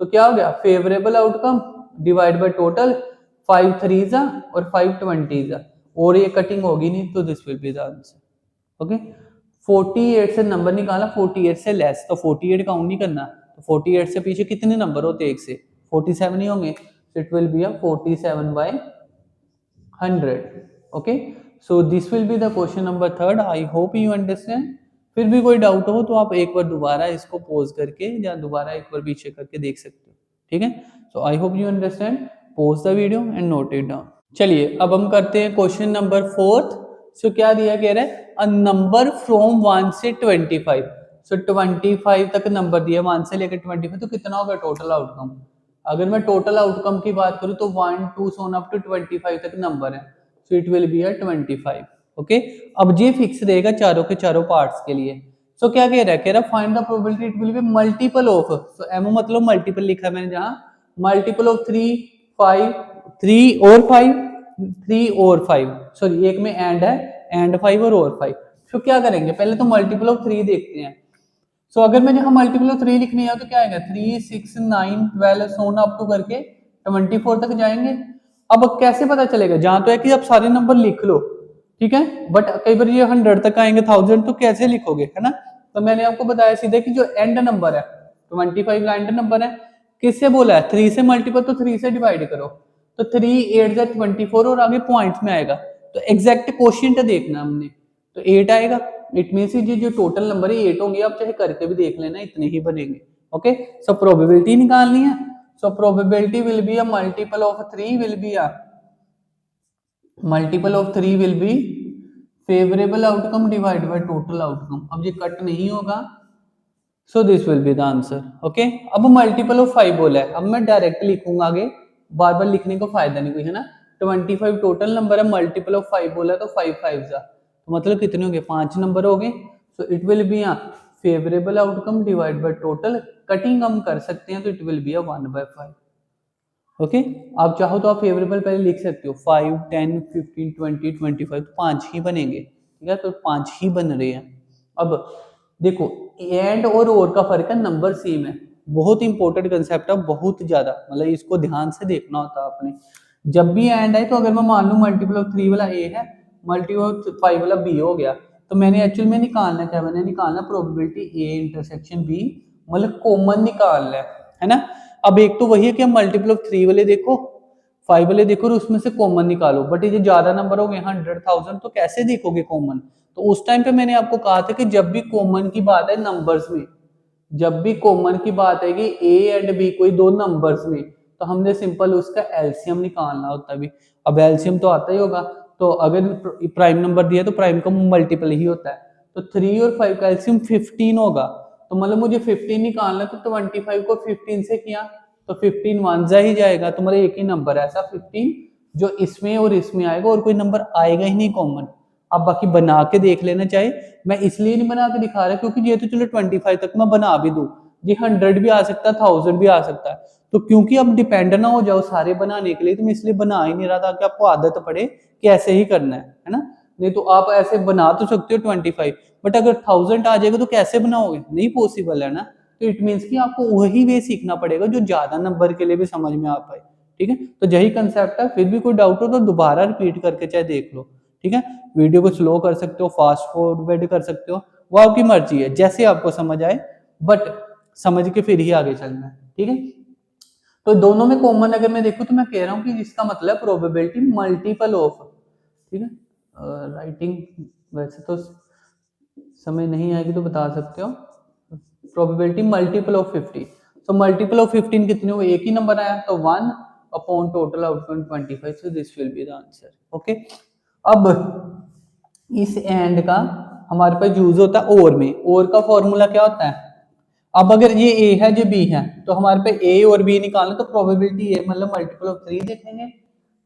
S1: तो क्या हो गया favourable outcome divide by total, 5 3 और 5 20, और ये कटिंग होगी नहीं, तो this will be the answer. Okay, 48 से नंबर निकाला, 48 से लेस, तो 48 काउंट नहीं करना, तो 48 से पीछे कितने नंबर होते एक से 47 ही होंगे, it will be 47 by 100। Okay, so this will be the question number third. I hope you understand. फिर भी कोई डाउट हो तो आप एक बार दोबारा इसको पॉज करके या दोबारा एक बार पीछे करके देख सकते हो। ठीक है, so I hope you understand. Pause the video and note it down. चलिए अब हम करते हैं क्वेश्चन नंबर फोर्थ। सो क्या दिया कह रहा है अ नंबर फ्रॉम 1 से 25। सो 25 तक नंबर दिया, 1 से लेकर 25, तो कितना होगा टोटल आउटकम। अगर मैं टोटल आउटकम की बात करूं तो 1 2 सोन अप टू 25 तक नंबर है, सो इट विल बी 25। ओके, अब ये फिक्स रहेगा चारों के चारों पार्ट्स के लिए। सो क्या कह रहा है, कह रहा है find the probability it will be multiple of, so MO मतलब मल्टीपल लिखा है मैंने, जहां मल्टीपल ऑफ 3 5 3 और 5 3 और 5, सॉरी एक में एंड है, एंड 5 और 5। तो क्या करेंगे, पहले तो मल्टीपल ऑफ 3 देखते हैं। सो अगर मैं जहां मल्टीपल ऑफ 3 लिखनी है तो क्या आएगा 3 6 9 12 सोना अप टू करके 24 तक जाएंगे। अब कैसे पता चलेगा, जहां तो है कि आप सारे नंबर लिख लो, ठीक है, बट कई बार ये 100 तक आएंगे 1000, तो कैसे लिखोगे, है ना। तो मैंने आपको बताया सीधे कि जो एंड नंबर है 25 एंड नंबर है, किससे बोला है 3 से मल्टीपल, तो 3 से डिवाइड करो, तो 3 8 24 और आगे पॉइंट्स में आएगा, तो एग्जैक्ट क्वोशिएंट देखना हमने, तो 8 आएगा। इट मींस ये जो टोटल नंबर है 8 होंगे, आप चाहे करके भी देख लेना इतने ही बनेंगे। ओके, सो प्रोबेबिलिटी निकालनी है। So probability will be a multiple of 3 will be a multiple of 3 will be favourable outcome divide by total outcome. अब ये कट नहीं होगा, सो this will be the answer. Okay, अब मल्टीपल ऑफ 5 बोला है, अब मैं डायरेक्ट लिखूंगा, आगे बार बार लिखने को फायदा नहीं कोई, है ना। 25 टोटल नंबर है, मल्टीपल ऑफ 5 बोला है, तो 5 5 जा, तो मतलब कितने हो गए 5 नंबर हो गए। सो it will B favourable outcome divide by total, cutting हम कर सकते हैं तो इट विल बी 1/5। ओके, आप चाहो तो आप फेवरेबल पहले लिख सकते हो 5 10 15 20 25, तो 5 ही बनेंगे, ठीक है, तो 5 ही बन रहे हैं। अब देखो एंड और का फर्क है, नंबर सेम है, बहुत इंपॉर्टेंट कंसेप्ट है, बहुत ज्यादा, मतलब इसको ध्यान से देखना होता है आपने। जब भी एंड है तो अगर मैं मान लूं मल्टीपल ऑफ 3 वाला ए है, मल्टीपल ऑफ 5 वाला बी हो गया, तो मैंने एक्चुअल में निकालना क्या, मैंने निकालना प्रोबेबिलिटी ए इंटरसेक्शन बी, मतलब कॉमन निकालना है ना। अब एक तो वही है कि हम मल्टीपल ऑफ 3 वाले देखो 5 वाले देखो और उसमें से कॉमन निकालो, बट ये ज्यादा नंबर हो गए 100,000, तो कैसे देखोगे कॉमन। तो उस टाइम पे मैंने आपको कहा था कि जब भी कॉमन की बात है नंबर्स में, जब भी कॉमन की बात है कि ए एंड बी कोई दो नंबर्स में, तो हमने सिंपल उसका एलसीएम निकालना होता है। भी अब एलसीएम तो आता ही होगा, तो अगर प्राइम नंबर दिया तो प्राइम का मल्टीपल ही होता है। तो 3 और 5 का एलसीएम 15 होगा। तो मतलब मुझे 15 निकालना, तो 25 को 15 से किया तो 15 वन जा ही जाएगा, तो मतलब एक ही नंबर है ऐसा 15 जो इसमें और इसमें आएगा, और कोई नंबर आएगा ही नहीं कॉमन। आप बाकी बना के देख लेना चाहिए। मैं इसलिए नहीं बना के दिखा रहा क्योंकि ये तो चलो 25 तक मैं बना भी दूं, ये 100 भी आ सकता है, 1000 भी आ सकता है। तो क्योंकि अब डिपेंड ना हो जाओ सारे बनाने के लिए, तो मैं इसलिए बना ही नहीं रहा था कि आपको आदत पड़े कि ऐसे ही करना है ना। नहीं तो आप ऐसे बना तो सकते हो 25, बट अगर 1000 आ जाएगा तो कैसे बनाओगे, नहीं पॉसिबल है ना। तो इट मीन्स कि आपको वही वे सीखना पड़ेगा जो ज्यादा नंबर के लिए भी समझ में आ पाए। ठीक है, तो यही कंसेप्ट है। फिर भी कोई डाउट हो तो दोबारा रिपीट करके चाहे देख लो। ठीक है, वीडियो को स्लो कर सकते हो, फास्ट फॉरवर्ड कर सकते हो, वो आपकी मर्जी है, जैसे आपको समझ आए, बट समझ के फिर ही आगे चलना है। ठीक है, तो दोनों में कॉमन अगर मैं देखूं तो मैं कह रहा हूं कि इसका मतलब प्रोबेबिलिटी मल्टीपल ऑफ। ठीक है, राइटिंग वैसे तो समय नहीं आएगी तो बता सकते हो, प्रोबेबिलिटी मल्टीपल ऑफ 50। तो मल्टीपल ऑफ 15 कितने हुए, एक ही नंबर आया, तो 1 upon total outcome 25, so this will be the answer. Okay, अब इस एंड का हमारे पास यूज होता है और में। और का फॉर्मूला क्या होता है, अब अगर ये ए है ये बी है, तो हमारे पे ए और बी निकालना, तो प्रोबेबिलिटी ए मतलब मल्टीपल ऑफ 3 देखेंगे,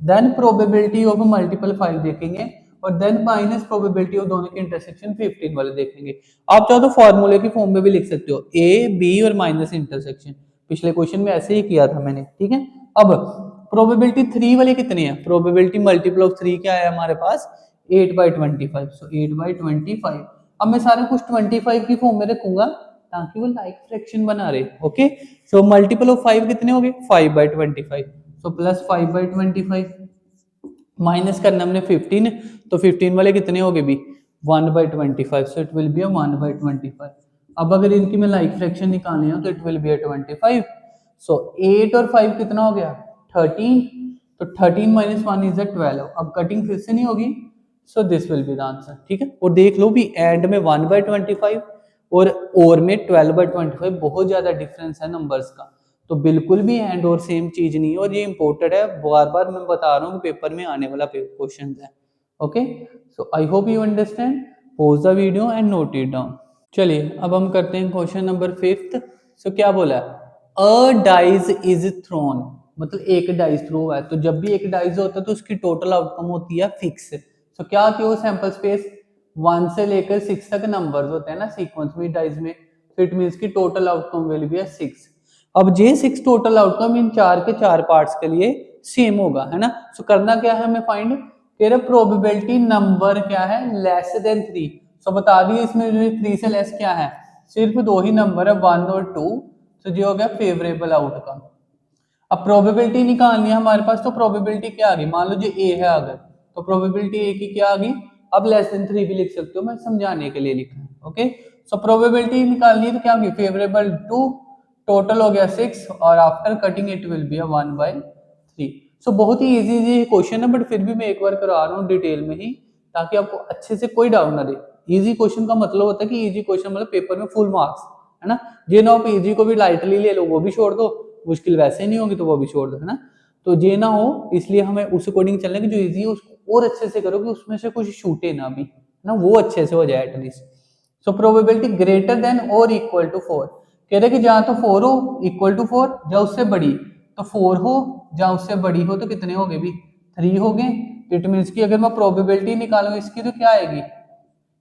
S1: देन प्रोबेबिलिटी ऑफ मल्टीपल 5 देखेंगे, और देन माइनस प्रोबेबिलिटी ऑफ दोनों के इंटरसेक्शन 15 वाले देखेंगे। आप चाहो तो फॉर्मूले की फॉर्म में भी लिख सकते हो, ए बी और माइनस इंटरसेक्शन। पिछले क्वेश्चन में ऐसे ही किया था मैंने। ठीक है, अब प्रोबेबिलिटी 3 वाले कितनी है, प्रोबेबिलिटी मल्टीपल ऑफ 3 क्या है हमारे पास, 8/25, सो 8/25। अब मैं सारे कुछ 25 की फॉर्म में रखूंगा ताकि वो लाइक फ्रैक्शन बना रहे। ओके, सो मल्टीपल ऑफ 5 कितने हो गए, 5/25, सो प्लस 5/25 माइनस करना हमने 15, तो 15 वाले कितने हो गए भी, 1/25, सो इट विल बी 1/25। अब अगर इनकी मैं लाइक फ्रैक्शन निकालनी हो तो इट विल बी 25, सो 8 और 5 कितना हो गया, 13, तो 13 माइनस 1 इज 12। अब कटिंग फिर से नहीं होगी, सो this will be the answer. ठीक है, और देख लो भी एंड में 1/25 और में 12/25 बहुत ज्यादा डिफरेंस है नंबर्स का, तो बिल्कुल भी एंड और सेम चीज नहीं है, और ये इंपॉर्टेंट है, बार बार मैं बता रहा हूँ कि पेपर में आने वाला क्वेश्चन है। Okay, so I hope you understand, pause the video and note it down. चलिए अब हम करते हैं क्वेश्चन नंबर 5। सो क्या बोला है, अ डाइज इज थ्रोन, मतलब एक डाइस थ्रो है, तो जब भी एक डाइस होता है तो उसकी टोटल आउटकम होती है फिक्स। सो क्या होती है वो सैंपल स्पेस, 1 से लेकर 6 तक नंबर्स होते हैं ना सीक्वेंस में डाइस में, तो इट मींस की टोटल आउटकम विल बी 6। अब जे 6 टोटल आउटकम इन 4 के 4 पार्ट्स के लिए सेम होगा, है ना। सो करना क्या है हमें फाइंड, कह रहे प्रोबेबिलिटी नंबर क्या है लेस देन 3। सो बता दिए इसमें 3 से लेस क्या है, सिर्फ दो ही नंबर है, 1 और 2। तो ये हो गया फेवरेबल आउटकम। अब प्रोबेबिलिटी निकालनी है हमारे पास, तो प्रोबेबिलिटी क्या आ गई, मान लो जो ए है अगर, तो प्रोबेबिलिटी ए की क्या आ गई, अब लेस देन 3 भी लिख सकते हो, मैं समझाने के लिए लिखा है। ओके, सो प्रोबेबिलिटी निकालनी है तो क्या होगी, फेवरेबल 2, टोटल हो गया 6, और after cutting it will B 1/3। सो बहुत ही इजी क्वेश्चन है, बट फिर भी मैं एक बार करा रहा हूँ डिटेल में ही, ताकि आपको अच्छे से कोई डाउट ना रहे। इजी क्वेश्चन का मतलब होता है कि इजी क्वेश्चन मतलब पेपर में फुल मार्क्स, है ना। जे ना हो इजी को भी लाइटली ले लो, वो भी छोड़ दो, मुश्किल वैसे नहीं होगी तो वो भी छोड़ दो, है ना। तो ये ना हो, इसलिए हमें उस अकॉर्डिंग चलना है कि जो इजी है उसको और अच्छे से करो कि उसमें से कुछ छूटे ना भी, है ना, वो अच्छे से हो जाए at least. So probability greater than और इक्वल टू 4, कह रहे कि जहां तो 4 हो इक्वल टू 4, या उससे बड़ी, तो 4 हो, जहां उससे बड़ी हो तो कितने हो गए भी, 3 हो गए। इट मीन्स की अगर मैं प्रोबेबिलिटी निकालूं इसकी तो क्या आएगी,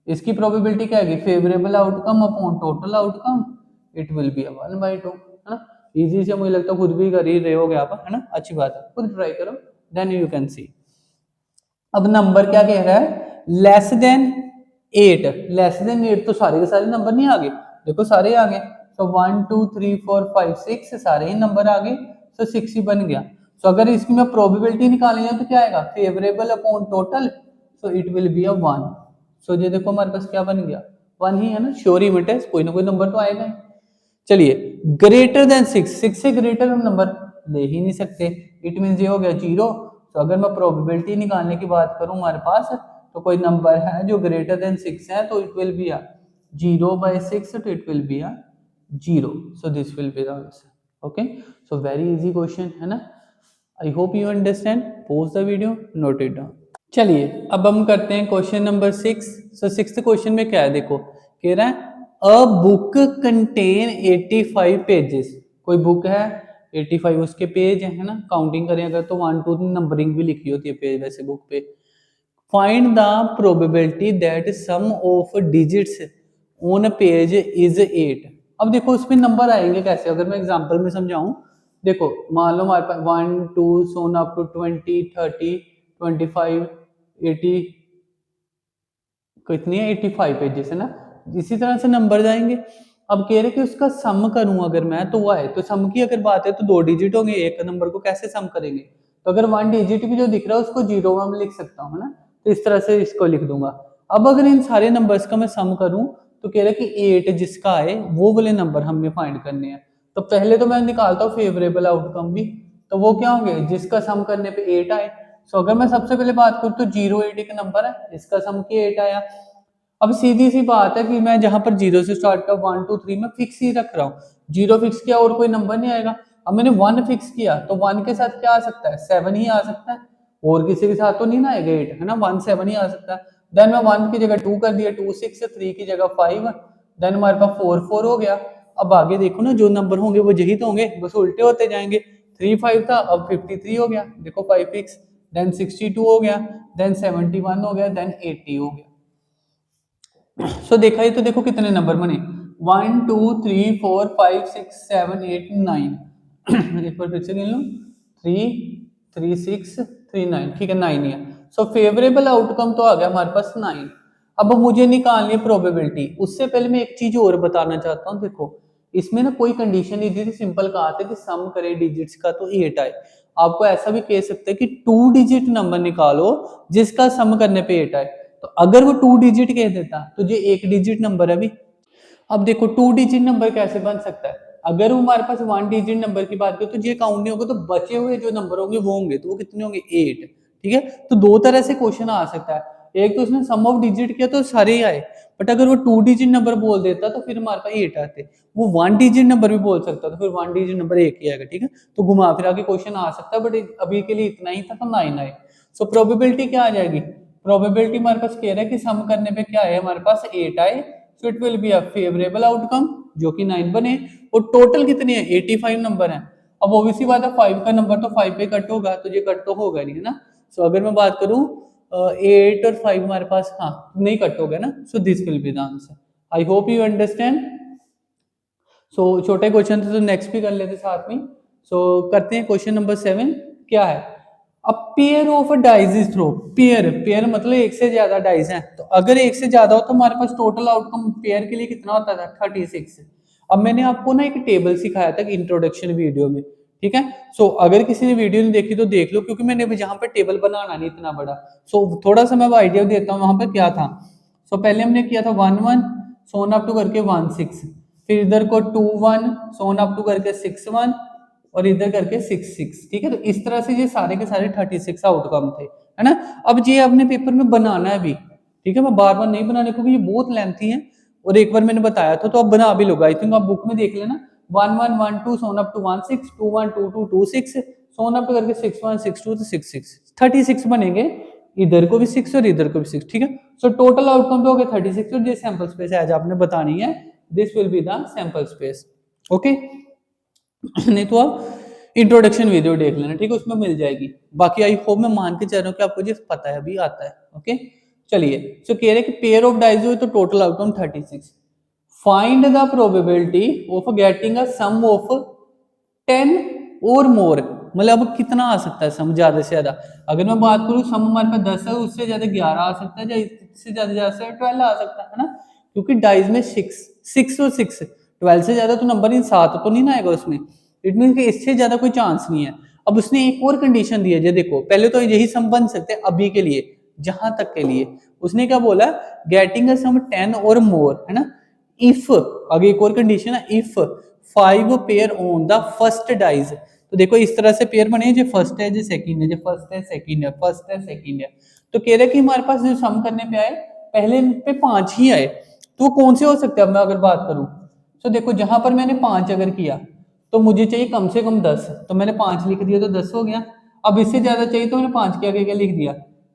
S1: इसकी प्रोबेबिलिटी क्या आएगी, favourable outcome upon total outcome, it will be 1/2, है ना। इजी से मुझे लगता है खुद भी कर ही रहे होगे आप, है ना, अच्छी बात है, खुद ट्राई करो, देन यू कैन सी। अब नंबर क्या कह रहा है, लेस देन 8, लेस देन 8 तो सारे के सारे नंबर नहीं आ गए, देखो सारे आ गए, तो 1 2 3 4 5 6 सारे ही नंबर आ गए, तो 6 ही बन गया। तो अगर इसकी मैं प्रोबेबिलिटी निकालनी है तो क्या आएगा, favourable upon total, so it will B 1। सो ये देखो हमारे पास क्या बन गया, 1 ही है ना, श्योर ही मिटे, कोई ना कोई नंबर तो आएगा ही। चलिए ग्रेटर देन 6 से ग्रेटर हम नंबर ले ही नहीं सकते, इट मीन ये हो गया 0। तो अगर मैं प्रोबेबिलिटी निकालने की बात करूं हमारे पास, तो कोई नंबर है जो ग्रेटर देन 6 है, तो इट विल बी 0/6, तो it will B 0, so this will be the answer. Okay, so very easy question है ना। आई hope you understand, pause the video, note it down. चलिए अब हम करते हैं क्वेश्चन नंबर 6। सो सिक्स्थ क्वेश्चन में क्या है, देखो कह रहा है अ बुक कंटेन 85 पेजेस। कोई बुक है 85 उसके पेज है ना, काउंटिंग करें अगर तो 1 2 नंबरिंग भी लिखी होती है पेज वैसे बुक पे। Find the probability that sum of digits on a page is 8। अब देखो उसमें नंबर आएंगे कैसे, अगर मैं एग्जांपल में समझाऊं। देखो मान लो हमारे पास 1 2 सोन अप टू 20 30 25 80, कितनी है 85 पेजेस है ना। इसी तरह से नंबर जाएंगे। अब कह रहे कि उसका सम करूं अगर मैं तो वो है, तो सम की अगर बात है तो 2 डिजिट होंगे, एक नंबर को कैसे सम करेंगे। तो अगर 1 डिजिट भी जो दिख रहा है उसको 0 में लिख सकता हूँ है ना, तो इस तरह से इसको लिख दूंगा। अब अगर इन सारे नंबर्स का मैं सम करूं तो कह रहा है कि 8 जिसका आए वो वाले नंबर हमें फाइंड करने हैं। तो पहले तो मैं निकालता हूँ फेवरेबल आउटकम भी, तो वो क्या होंगे जिसका सम करने पे 8 आए। सो अगर मैं सबसे पहले बात करूँ तो 0 8 एक नंबर है, इसका सम की 8 आया। अब सीधी सी बात है कि मैं जहां पर 0 से स्टार्ट कर 1 2 3 में फिक्स ही रख रहा हूँ। 0 फिक्स किया और कोई नंबर नहीं आएगा। अब मैंने 1 फिक्स किया तो 1 के साथ क्या आ सकता है, 7 ही आ सकता है। और किसी के साथ तो नहीं ना आएगा 8 है ना, 1 7 ही आ सकता है। देन मैं 1 की जगह 2 कर दिया, 2 6, 3 की जगह 5, देन हमारे पास 4 4 हो गया। अब आगे देखो ना जो नंबर होंगे वो यही तो होंगे, बस उल्टे होते जाएंगे। 3 5 था, अब 53 हो गया, देखो 5 फिक्स, देन 62 हो गया, देन 71 हो गया, देन 80 हो गया। सो देखा ही तो देखो कितने नंबर बने, 1 2 3 4 5 6 7 8 9। एक बार फिर से गिन लो, 3 3 6 3 9, ठीक है 9 ही है। सो फेवरेबल आउटकम तो आ गया हमारे पास 9। अब मुझे निकालनी है प्रोबेबिलिटी। उससे पहले मैं एक चीज और बताना चाहता हूँ। देखो इसमें ना कोई कंडीशन नहीं दी थी, सिंपल कहा था कि सम करे डिजिट्स का तो 8 आए। आपको ऐसा भी कह सकते हैं कि 2 डिजिट नंबर निकालो जिसका सम करने पे 8 आए। तो अगर वो 2 डिजिट कह देता तो ये 1 डिजिट नंबर है अभी। अब देखो 2 डिजिट नंबर कैसे बन सकता है, अगर हमारे पास 1 डिजिट नंबर की बात करें तो ये काउंट नहीं होगा, तो बचे हुए जो नंबर होंगे वो होंगे, तो वो कितने होंगे 8। ठीक है, तो दो तरह से क्वेश्चन आ सकता है। एक तो उसने सम ऑफ डिजिट किया तो सारे ही आए, बट अगर वो 2 डिजिट नंबर बोल देता तो फिर हमारे पास 8 आते। वो 1 डिजिट नंबर भी बोल सकता तो फिर 1 डिजिट नंबर एक ही आएगा। ठीक है, तो घुमा फिरा के क्वेश्चन आ सकता है, बट अभी के लिए इतना ही था तो 9 आए। सो प्रोबेबिलिटी क्या आ जाएगी, प्रोबेबिलिटी हमारे पास कह रहा है कि सम करने पे क्या है हमारे पास 8 आए, सो it will be a favourable outcome जो कि 9 बने। और टोटल कितने हैं 85 नंबर हैं। अब ओबीसी बात है 5 का नंबर तो 5 पे कट होगा, तो ये कट तो होगा नहीं है ना। सो अगर मैं बात करूं 8 और 5 हमारे पास हाँ नहीं कट होगा ना, so this will be the answer. I hope you understand. So छोटे क्वेश्चन थे तो नेक्स्ट भी कर लेते साथ में। सो करते हैं क्वेश्चन नंबर 7। क्या है, अब pair of dice is throw. Pair pair मतलब एक से ज्यादा डाइज हैं, तो अगर एक से ज्यादा हो तो हमारे पास टोटल आउटकम पेयर के लिए कितना होता था 36। अब मैंने आपको ना एक टेबल सिखाया था इंट्रोडक्शन वीडियो में। ठीक है, सो अगर किसी ने वीडियो नहीं देखी तो देख लो, क्योंकि मैंने जहां पर टेबल बनाना नहीं इतना बड़ा। सो थोड़ा सा मैं आइडिया देता हूँ वहां पर क्या था। सो पहले हमने किया था 1 1 सोन अप टू करके 1 6, फिर इधर को 2 1 सोन अप टू करके 6 1, और इधर करके 6 6। ठीक है, तो इस तरह से ये सारे के सारे 36 आउटकम थे है ना। अब ये अपने पेपर में बनाना है भी। ठीक है, मैं बार बार नहीं बनाने क्योंकि ये बहुत लेंथी है, और एक बार मैंने बताया था तो अब बना भी लोग। आई थिंक आप बुक में देख लेना, 1 1 1 2 so on up to 1 6 2 1 2 2 2 6 so on up to करके 6 1 6 2 तो 6 6 36 बनेंगे। इधर को भी 6 और इधर को भी 6। ठीक है, सो टोटल आउटकम तो हो गया 36, और ये सैंपल स्पेस है आपने बतानी है, this will be the sample space. Okay, नहीं तो आप इंट्रोडक्शन वीडियो देख लेना, ठीक है, उसमें मिल जाएगी। बाकी आई होप मैं मान के चल रहा हूँ कि आपको जिस पता है अभी आता है। ओके, चलिए सो कह रहे कि पेयर ऑफ डाइज हो तो total outcome 36। Find the probability of getting a sum of 10 और मोर। मतलब अब कितना आ सकता है सम ज्यादा से ज्यादा। अगर मैं बात करूं सम हमारे पास 10 है, उससे ज्यादा 11 आ सकता है, या इससे ज्यादा 12 आ सकता है ना, क्योंकि डाइज में 6 और 6 12 से ज्यादा तो नंबर इन 7 तो नहीं ना आएगा उसमें। इट मीन कि इससे ज्यादा कोई चांस नहीं है। अब उसने एक और कंडीशन दी है, ये देखो पहले तो यही सम बन सकते हैं अभी के लिए, जहां तक के लिए उसने क्या बोला, गेटिंग अ सम 10 और मोर है ना, इफ आगे एक और कंडीशन है, if 5 pair on the first dice. तो देखो इस तरह से पेयर बने, जो फर्स्ट है जो सेकंड है, जो फर्स्ट है सेकंड है, फर्स्ट है सेकंड है। तो कह रहे कि हमारे पास जो सम करने पे आए पहले पे 5 ही आए, तो वो कौन से हो सकते हैं। अब मैं अगर बात करूं तो देखो जहां पर मैंने 5 अगर किया तो मुझे चाहिए कम से कम 10, तो मैंने 5 लिख दिया तो 10 हो गया। अब इससे ज्यादा चाहिए तो मैंने 5 के आगे क्या लिख दिया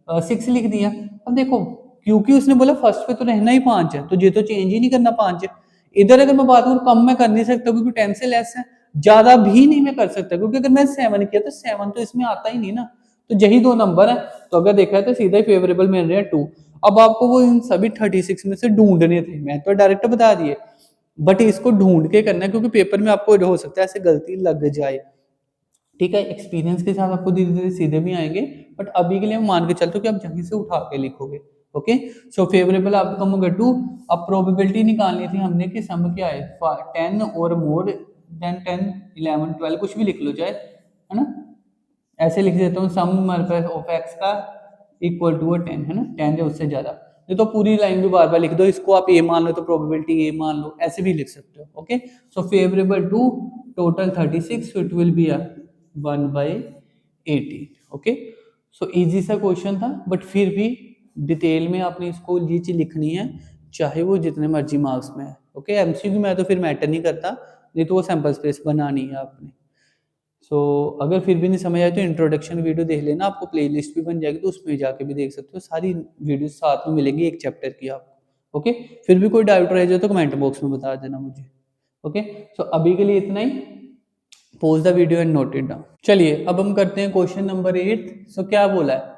S1: 6 लिख दिया। अब देखो क्योंकि उसने बोला फर्स्ट पे तो रहना ही 5 है, तो ये तो चेंज ही नहीं करना 5 है। इधर अगर मैं बात करूँ कम मैं कर नहीं सकता क्योंकि 10 से लेस है, ज्यादा भी नहीं मैं कर सकता क्योंकि अगर मैं 7 किया तो 7 तो इसमें आता ही नहीं ना, तो यही दो नंबर है। तो अगर देखा है तो सीधा ही फेवरेबल मिल रहे हैं 2। अब आपको वो इन सभी 36 में से ढूंढने थे, मैं तो डायरेक्ट बता दिए, बट इसको ढूंढ के करना है क्योंकि पेपर में आपको हो सकता है ऐसे गलती लग जाए। ठीक है, एक्सपीरियंस के साथ आपको धीरे धीरे सीधे भी आएंगे, बट अभी के लिए मैं मान के चलता हूँ कि आप जहीं से उठा के लिखोगे। ओके, सो फेवरेबल आउटकम होगा 2। अब प्रोबेबिलिटी निकालनी थी हमने कि सम क्या है 10 और मोर देन 10 11 12 कुछ भी लिख लो चाहे, है ना। ऐसे लिख देता हूँ सम हमारे पास ऑफ एक्स का इक्वल टू 10, है ना, 10 या उससे ज्यादा। ये तो पूरी लाइन भी बार बार लिख दो, इसको आप ए मान लो तो प्रोबेबिलिटी ए मान लो, ऐसे भी लिख सकते हो। Okay, so favourable to total 36, so it will be 1/18। Okay, so easy सा क्वेश्चन था, बट फिर भी डिटेल में आपने इसको ये चीज लिखनी है, चाहे वो जितने मर्जी मार्क्स में है। ओके, एमसीक्यू में तो फिर मैटर नहीं करता, नहीं तो वो सैंपल स्पेस बनानी है आपने। सो अगर फिर भी नहीं समझ आए तो इंट्रोडक्शन वीडियो देख लेना, आपको प्लेलिस्ट भी बन जाएगी तो उसमें जाके भी देख सकते हो, सारी वीडियो साथ में मिलेंगी एक चैप्टर की आपको। ओके, फिर भी कोई डाउट रह जाए तो कमेंट बॉक्स में बता देना मुझे। ओके, सो अभी के लिए इतना ही। Pause the video and note it down. चलिए अब हम करते हैं क्वेश्चन नंबर 8। सो क्या बोला है,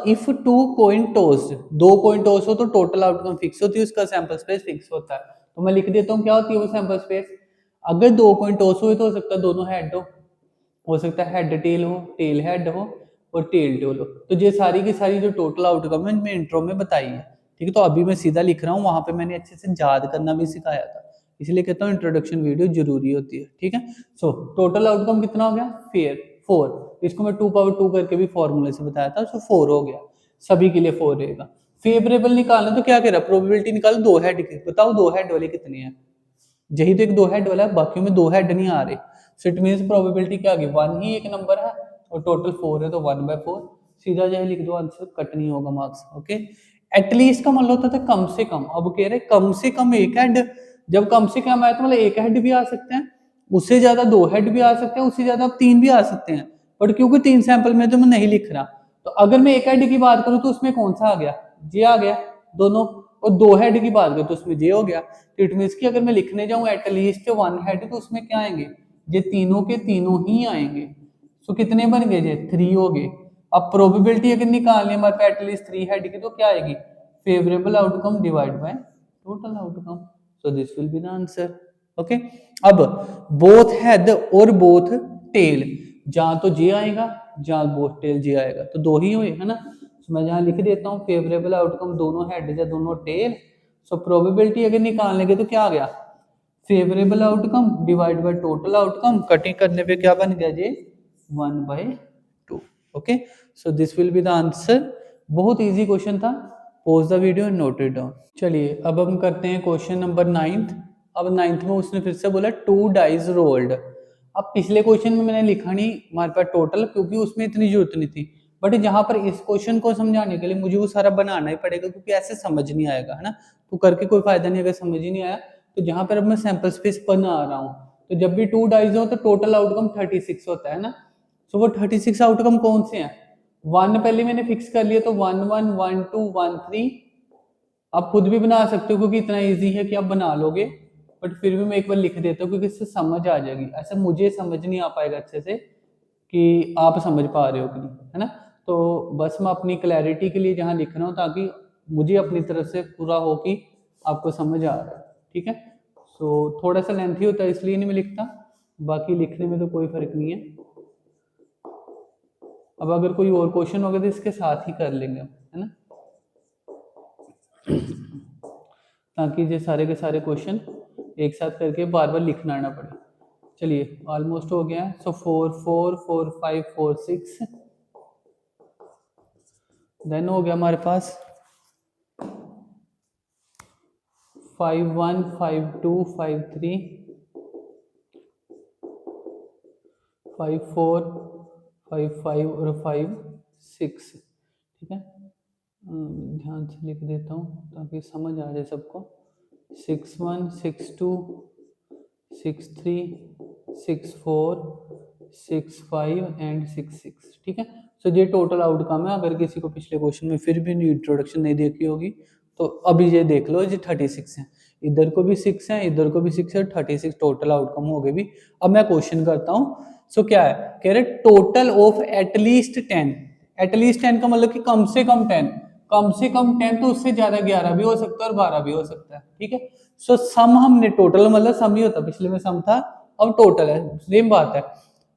S1: इफ टू कॉइन टॉस्ड, दो कॉइन टॉस हो तो टोटल आउटकम फिक्स होती है, उसका सैंपल स्पेस फिक्स होता है। तो मैं लिख देता हूँ क्या होती है वो सैंपल स्पेस। अगर दो कॉइन टॉस हुए तो हो सकता है दोनों हेड हो सकता है हेड टेल हो, टेल हेड हो और टेल टेल हो। तो ये सारी की सारी जो टोटल आउटकम है मैं इंट्रो में बताई है। ठीक है, तो अभी मैं सीधा लिख रहा हूँ, वहां पे मैंने अच्छे से याद करना भी सिखाया था, इसलिए कहता हूँ इंट्रोडक्शन वीडियो जरूरी होती है। ठीक है, सो टोटल आउटकम कितना हो गया, फेयर 4। इसको मैं 2 पावर 2 करके भी फॉर्मूले से बताया था, सो 4 हो गया, सभी के लिए 4 रहेगा। फेवरेबल निकालना तो क्या कह रहा, प्रोबेबिलिटी निकालो दो हेड की, बताओ दो हेड वाले कितने हैं। यही तो एक दो हेड वाला है, बाकी में दो हेड नहीं आ रहे। सो इट मीन्स प्रोबेबिलिटी क्या आ गई, 1 ही एक नंबर है और टोटल 4 है, तो 1/4 सीधा जो है लिख दो, आंसर कट नहीं होगा मार्क्स। ओके, एटलीस्ट का मतलब होता था कम से कम, अब कह रहे कम से कम एक हेड। जब कम से कम आया तो मतलब एक हेड भी आ सकते हैं, उससे ज्यादा दो हेड भी आ सकते हैं, उससे ज्यादा अब 3 भी आ सकते हैं। बट क्योंकि 3 सैंपल में तो मैं नहीं लिख रहा, तो अगर मैं एक हेड की बात करूं तो उसमें कौन सा आ गया, जे आ गया दोनों। और दो हेड की बात करूं तो उसमें जे हो गया। तो इट मीन्स कि अगर मैं लिखने जाऊं एटलीस्ट 1 हेड तो उसमें क्या आएंगे, ये तीनों के तीनों ही आएंगे। सो कितने बन गए, ये 3 हो गए। अब प्रोबेबिलिटी अगर निकालनी है हमारे पास एटलीस्ट 3 हेड की तो क्या आएगी, favourable outcome divide by total outcome. So this will be the answer. Okay, अब बोथ हेड और बोथ टेल, जहां तो जे आएगा जहां बोथ टेल जे आएगा, तो दो ही हुए, है ना। तो मैं जहां लिख देता हूँ फेवरेबल आउटकम दोनों हेड या दोनों टेल। सो प्रोबेबिलिटी अगर निकालने के तो क्या आ गया, favourable outcome divide by total outcome, cutting करने पे क्या बन गया जी, 1/2। Okay, so this will be the answer. बहुत इजी क्वेश्चन था, pause the video and note it down. चलिए अब हम करते हैं क्वेश्चन नंबर 9। अब 9 में उसने फिर से बोला 2 डाइज रोल्ड। अब पिछले क्वेश्चन में मैंने लिखा नहीं हमारे पास टोटल, क्योंकि उसमें इतनी जरूरत नहीं थी, बट जहां पर इस क्वेश्चन को समझाने के लिए मुझे वो सारा बनाना ही पड़ेगा, क्योंकि ऐसे समझ नहीं आएगा, है ना। तो करके कोई फायदा नहीं अगर समझ ही नहीं आया। तो जहां पर अब मैं सैंपल स्पेस बना रहा हूँ, तो जब भी 2 डाइज हो तो टोटल आउटकम 36 होता है ना। सो वो 36 आउटकम कौन से हैं, 1 पहले मैंने फिक्स कर लिया, तो 1 1 1 2 1 3। आप खुद भी बना सकते हो क्योंकि इतना इजी है कि आप बना लोगे, बट फिर भी मैं एक बार लिख देता हूँ क्योंकि इससे समझ आ जाएगी, ऐसे मुझे समझ नहीं आ पाएगा अच्छे से कि आप समझ पा रहे हो कि नहीं, है ना। तो बस मैं अपनी क्लैरिटी के लिए जहाँ लिख रहा हूँ ताकि मुझे अपनी तरफ से पूरा हो कि आपको समझ आ रहा है। ठीक है, सो थोड़ा सा लेंथी होता है इसलिए नहीं मैं लिखता, बाकी लिखने में तो कोई फर्क नहीं है। अब अगर कोई और क्वेश्चन होगा तो इसके साथ ही कर लेंगे, है ना, ताकि ये सारे के सारे क्वेश्चन एक साथ करके बार बार लिखना ना पड़े। चलिए ऑलमोस्ट हो गया है। सो 4 4 4 5 4 6, देन हो गया हमारे पास 5 1 5 2 5 3 5 4 5 5 और 5 6। ठीक है, ध्यान से लिख देता हूँ ताकि समझ आ जाए सबको। 6 1 6 2 6 3 6 4 6 5 एंड 6 6, ठीक है। सो ये टोटल आउटकम है। अगर किसी को पिछले क्वेश्चन में फिर भी इंट्रोडक्शन नहीं देखी होगी तो अभी ये देख लो, ये 36 है, इधर को भी 6 है, इधर को भी 6 है, 36 टोटल आउटकम हो गए भी। अब मैं क्वेश्चन करता हूँ। सो क्या है, कह रहे टोटल ऑफ एटलीस्ट 10। एटलीस्ट 10 का मतलब कि कम से कम 10, कम से कम 10 तो उससे ज्यादा 11 भी हो सकता है और 12 भी हो सकता है, ठीक है। सो सम हमने टोटल मतलब सम ही होता, पिछले में सम था, अब टोटल है, सेम बात है।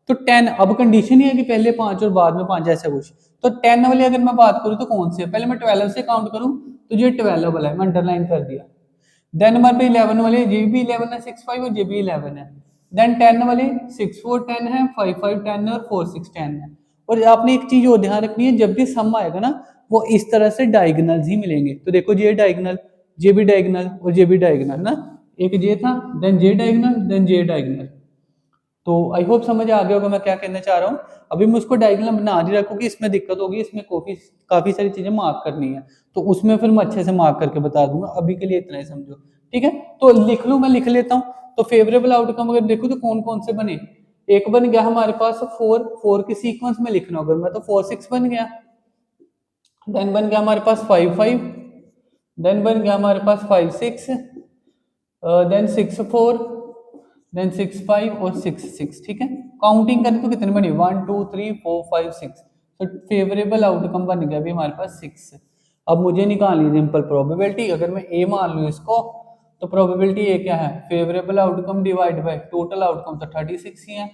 S1: तो 10, अब कंडीशन ही है कि पहले 5 और बाद में 5, ऐसा कुछ। तो 10 वाली अगर मैं बात करूं तो कौन से है, पहले मैं 12 से काउंट करूं तो ये 12 वाला है, मैं अंडरलाइन कर दिया। देन नंबर पे 11 वाले, ये भी 11 है, 6 5 और ये भी 11 है। देन 10 वाले 6 4 10 है, 5 5 10 है और 4 6 10 है। और आपने एक चीज और ध्यान रखनी है, जब भी सम आएगा ना वो इस तरह से डायगोनल्स ही मिलेंगे। तो देखो ये डायगोनल, ये भी डायगोनल और ये भी डायगोनल ना, एक ये था, देन ये डायगोनल, देन ये डायगोनल। तो आई होप समझ आ गया होगा मैं क्या कहना चाह रहा हूँ। अभी मैं उसको डायग्राम बना नहीं रखूंगी, इसमें दिक्कत होगी, इसमें काफी सारी चीजें मार्क करनी है, तो उसमें फिर मैं अच्छे से मार्क करके बता दूंगा। अभी के लिए इतना ही समझो, ठीक है। तो लिख लूं, मैं लिख लेता हूँ। तो फेवरेबल आउटकम अगर देखो तो कौन कौन से बने, एक बन गया हमारे पास 4 के सीक्वेंस में लिखना होगा मैं, तो 4 6 बन गया। देन बन गया हमारे पास 5 5, देन बन गया हमारे पास 5 6, देन 6 4, देन 6 5 और 6 6, ठीक है। काउंटिंग करें तो कितने बने, 1 2 3 4 5 6। तो फेवरेबल आउटकम बन गया अभी हमारे पास 6। अब मुझे निकालनी है सिंपल प्रोबेबिलिटी। अगर मैं ए मान लूँ इसको, तो प्रोबेबिलिटी ए क्या है, favourable outcome divide by total outcome, तो 36 ही है।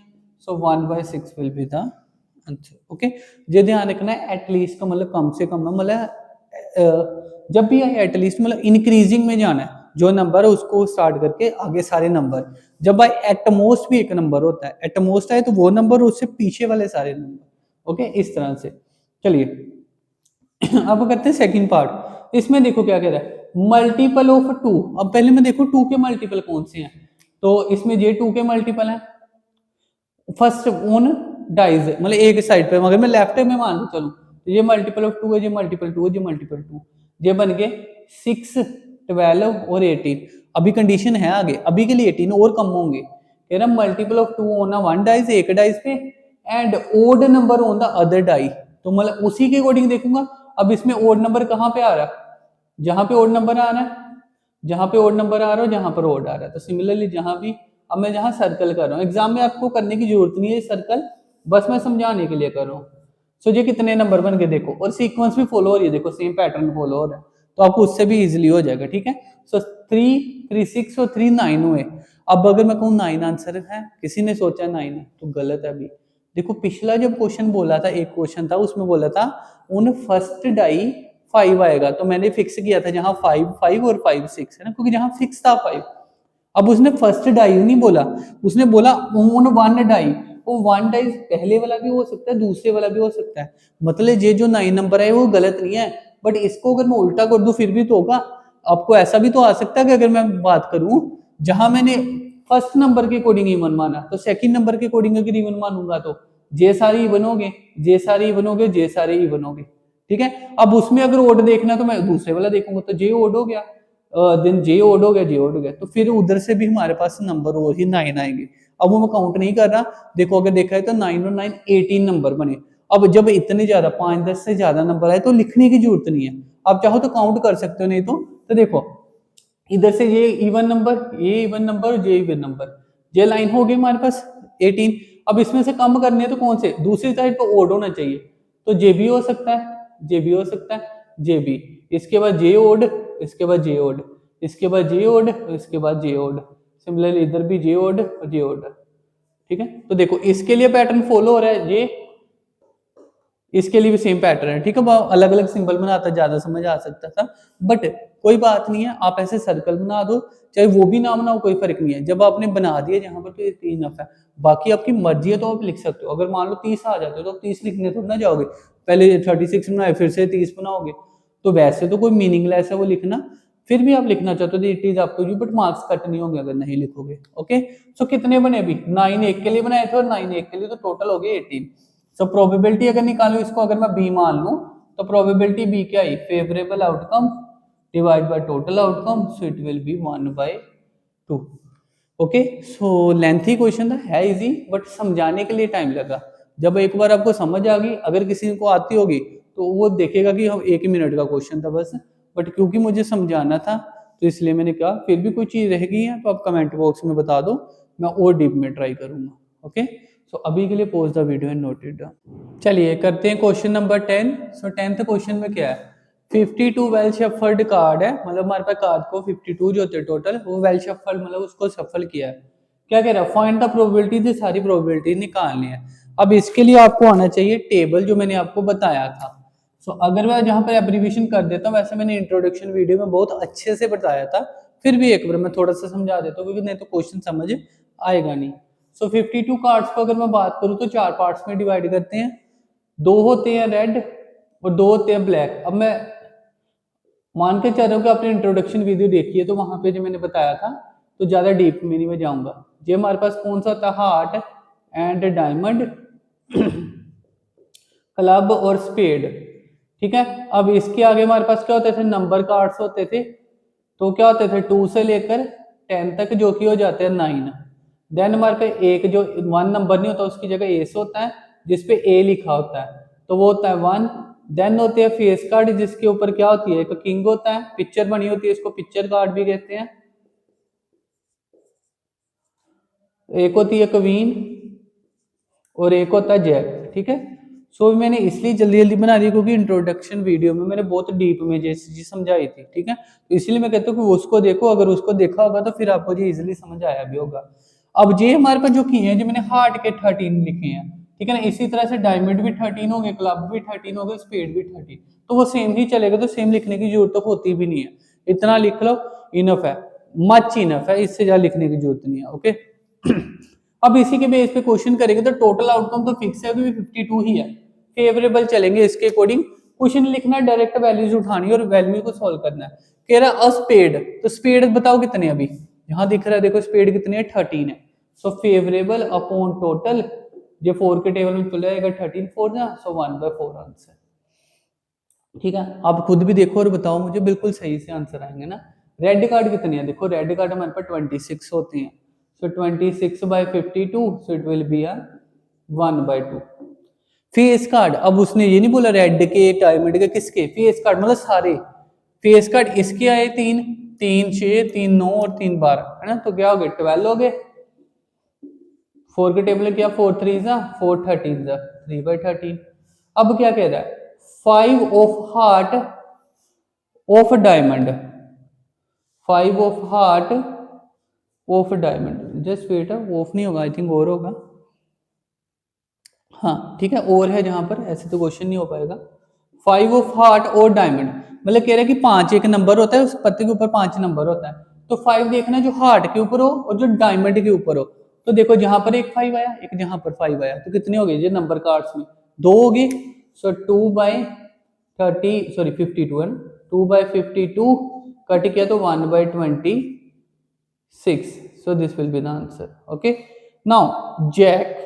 S1: सो 1/6 will be the answer, okay. ये ध्यान रखना है, एटलीस्ट का मतलब कम से कम, मतलब जब भी है एटलीस्ट मतलब इंक्रीजिंग में जाना है, जो नंबर है उसको स्टार्ट करके आगे सारे नंबर। जब भाई एटमोस्ट भी एक नंबर होता है, एटमोस्ट है तो वो नंबर, उससे पीछे वाले सारे नंबर, ओके, इस तरह से। चलिए अब करते हैं सेकंड पार्ट। इसमें देखो क्या कह रहा है, मल्टीपल ऑफ 2। अब पहले में देखो 2 के मल्टीपल कौन से हैं, तो इसमें ये 2 के मल्टीपल है फर्स्ट ऑन डाइज, मतलब एक साइड पे अगर मैं लेफ्ट में मान के चलूं तो ये मल्टीपल ऑफ 2 है, ये मल्टीपल 2 है, ये मल्टीपल 2, ये बन गए 6 12 और 18। अभी कंडीशन है आगे, अभी के लिए 18 और कम होंगे, कह रहा multiple of 2 on one dice, एक डाइज पे, and odd number on the other die. तो मतलब उसी के अकॉर्डिंग देखूंगा। अब इसमें ओड नंबर कहाँ पे आ रहा है, जहां पे ओड नंबर आ रहा है, जहां पे ओड नंबर आ रहा है, जहां पर ओड आ रहा है। तो सिमिलरली जहां भी, अब मैं जहां सर्कल कर रहा हूँ, एग्जाम में आपको करने की जरूरत नहीं है सर्कल, बस मैं समझाने के लिए कर रहा हूँ। सो ये कितने नंबर बन गए देखो, और सीक्वेंस भी फॉलो हो रही है, देखो सेम पैटर्न फॉलो हो रहा है, तो आपको उससे भी इजीली हो जाएगा, ठीक है। सो 3 3 6 और 3 9 हुए। अब अगर मैं कहूँ 9 आंसर है, किसी ने सोचा 9 है, तो गलत है। अभी देखो पिछला जब क्वेश्चन बोला था, एक क्वेश्चन था उसमें बोला था उन फर्स्ट डाई 5 आएगा, तो मैंने फिक्स किया था जहां 5 5 और 5 6 है ना, क्योंकि जहां फिक्स था 5। अब उसने फर्स्ट डाई नहीं बोला, उसने बोला ऑन वन डाई। वो वन डाई पहले वाला भी हो सकता है, दूसरे वाला भी हो सकता है, मतलब ये जो 9 नंबर है वो गलत नहीं है, बट इसको अगर मैं उल्टा कर दूं फिर भी तो होगा। आपको ऐसा भी तो आ सकता है कि अगर मैं बात करूं जहां मैंने फर्स्ट नंबर के अकॉर्डिंग इवन माना, तो सेकंड नंबर के अकॉर्डिंग अगर इवन मानूंगा तो जे सारे इवन हो गए, जे सारे इवन हो गए, जे सारे इवन हो गए, ठीक है। अब उसमें अगर ओड देखना तो मैं दूसरे वाला देखूंगा, तो जे ओड हो गया, देन जे ओड हो गया, जे ओड हो गया, तो फिर उधर से भी हमारे पास नंबर और ही 9 आएंगे। अब वो मैं काउंट नहीं कर रहा, देखो अगर देखा है तो 9 और 9 18 नंबर बने। अब जब इतने ज्यादा 5 10 से ज्यादा नंबर आए तो लिखने की जरूरत नहीं है, आप चाहो तो काउंट कर सकते हो, नहीं तो देखो इधर से ये इवन नंबर, ये इवन नंबर, ये इवन नंबर, ये लाइन हो गई हमारे पास 18। अब इसमें से कम करने हैं तो कौन से, दूसरी साइड पर ओड होना चाहिए, तो जे भी हो सकता है, जे भी हो सकता है, जे भी, इसके बाद जे ओड, इसके बाद जे ओड, इसके बाद जे ओड, इसके बाद जे ओड, सिमिलरली इधर भी जे ओड और जे ओड, ठीक है। तो देखो इसके लिए पैटर्न फॉलो हो रहा है, ये इसके लिए भी सेम पैटर्न है, ठीक है। अलग अलग सिंबल बनाता ज्यादा समझ आ सकता था, बट कोई बात नहीं है, आप ऐसे सर्कल बना दो, चाहे वो भी ना बनाओ कोई फर्क नहीं है, जब आपने बना दिया जहां पर तो इनफ है। बाकी आपकी मर्जी है तो आप लिख सकते हो, अगर मान लो 30 आ जाते हो तो 30 लिखने थोड़ी ना जाओगे, पहले 36 बनाए फिर से 30 बनाओगे, तो वैसे तो कोई मीनिंगलेस है वो लिखना। फिर भी आप लिखना चाहते हो तो it is up to you, but marks cut नहीं होंगे अगर नहीं लिखोगे, ओके। सो कितने बने अभी, 9 एक के लिए बनाए थे और 9 एक के लिए, तो टोटल हो गए 18। सो प्रोबेबिलिटी अगर निकालो इसको, अगर मैं बी मान लूं तो प्रोबेबिलिटी बी क्या आई, favourable outcome divide by total outcome, so it will be 1/2, okay, so lengthy question था, है इजी बट समझाने के लिए टाइम लगा। जब एक बार आपको समझ आ गई, अगर किसी को आती होगी तो वो देखेगा कि हम 1 ही मिनट का क्वेश्चन था बस, बट क्योंकि मुझे समझाना था तो इसलिए मैंने कहा फिर भी कोई चीज़ रह गई है तो आप कमेंट बॉक्स में बता दो, मैं और डीप में ट्राई करूंगा। ओके, सो अभी के लिए pause the video and note it down. चलिए करते हैं क्वेश्चन नंबर 10। सो 10th क्वेश्चन में क्या है, 52 वेल शफल्ड कार्ड है, मतलब हमारे पास कार्ड को 52 जो होते हैं टोटल, वो वेल शफल्ड मतलब उसको शफल किया है। क्या कह रहा है, फाइंड द प्रोबेबिलिटी, थी सारी प्रोबेबिलिटी निकालनी है। अब इसके लिए आपको आना चाहिए टेबल जो मैंने आपको बताया था। सो अगर मैं जहां पर एब्रीविएशन कर देता हूँ, वैसे मैंने इंट्रोडक्शन वीडियो में बहुत अच्छे से बताया था, फिर भी एक बार मैं थोड़ा सा समझा देता हूँ क्योंकि नहीं तो क्वेश्चन समझ आएगा नहीं। सो 52 कार्ड्स को अगर मैं बात करूँ तो 4 पार्ट्स में डिवाइड करते हैं, 2 होते हैं रेड और 2 होते हैं ब्लैक। अब मैं मान के चल रहा हूँ कि आपने इंट्रोडक्शन वीडियो देखी है तो वहां पे जो मैंने बताया था, तो ज्यादा डीप में नहीं मैं जाऊंगा। ये हमारे पास कौन सा था, हार्ट एंड डायमंड, क्लब और स्पेड। ठीक है, अब इसके आगे हमारे पास क्या होते थे, नंबर कार्ड्स होते थे। तो क्या होते थे 2 से लेकर 10 तक, जो कि हो जाते हैं 9। देन हमारे पास एक जो 1 नंबर नहीं होता उसकी जगह एस होता है, जिसपे ए लिखा होता है, तो वो होता है 1। देन होते हैं फेस कार्ड, जिसके ऊपर क्या होती है, एक किंग होता है, पिक्चर बनी होती है, इसको पिक्चर कार्ड भी कहते हैं। एक होती है क्वीन और एक होता है जैक। ठीक है, सो मैंने इसलिए जल्दी जल्दी बना दी क्योंकि इंट्रोडक्शन वीडियो में मैंने बहुत डीप में जैसी चीज समझाई थी। ठीक है, तो इसलिए मैं कहता हूँ कि उसको देखो, अगर उसको देखा होगा तो फिर आपको ये इजिली समझ आया भी होगा। अब ये हमारे पास जो किए हैं, जो मैंने हार्ट के 13 लिखे हैं, ठीक है ना, इसी तरह से डायमंड भी 13 हो गए, क्लब भी 13 हो गए, स्पेड भी 13, तो वो सेम ही चलेगा, तो सेम लिखने की जरूरत तो होती भी नहीं है। इतना लिख लो इनफ है, मच इनफ है, इससे ज्यादा लिखने की जरूरत नहीं है। ओके अब इसी के बेस पे क्वेश्चन करेंगे तो टोटल आउटकम तो फिक्स है क्योंकि 52 ही है, फेवरेबल चलेंगे इसके अकॉर्डिंग। क्वेश्चन लिखना, डायरेक्ट वैल्यूज उठानी और वैल्यू को सॉल्व करना है। कह रहा है स्पेड, तो स्पेड बताओ कितने, अभी यहां दिख रहा है देखो स्पेड कितने है, 13 है। सो फेवरेबल अपॉन टोटल, ये 4 के टेबल में चला जाएगा, 13 4 ना, सो 1/4 आंसर। ठीक है, आप खुद भी देखो और बताओ मुझे, बिल्कुल सही से आंसर आएंगे ना। रेड कार्ड कितने हैं, देखो रेड कार्ड हमारे पास 26 होते हैं। सो 26/52, सो it will be 1/2। Face card, अब उसने ये नहीं बोला रेड के, डायमंड के, किसके, फेस कार्ड मतलब सारे फेस कार्ड। इसके आए 3, 3 6, 3 9 और 3 12, है ना, तो क्या हो गए 12 हो गए। 4 के टेबल क्या, 4 3 4 13 3/13। अब क्या कह रहा है, 5 of heart of diamond, 5 of heart of diamond, just wait, of नहीं होगा, आई थिंक और होगा। हाँ ठीक है, और है जहां पर, ऐसे तो क्वेश्चन नहीं हो पाएगा। 5 ऑफ हार्ट और डायमंड, मतलब कह रहा है कि 5 एक नंबर होता है, उस पत्ते के ऊपर 5 नंबर होता है, तो 5 देखना जो हार्ट के ऊपर हो और जो डायमंड के ऊपर हो। तो देखो जहां पर एक 5 आया, एक जहां पर 5 आया, तो कितने हो गए ये नंबर कार्ड्स में, 2 हो गए। सो 2/30, सॉरी 52 है ना, 2/52 कट किया तो 1/26। So this will be the answer. Okay, now jack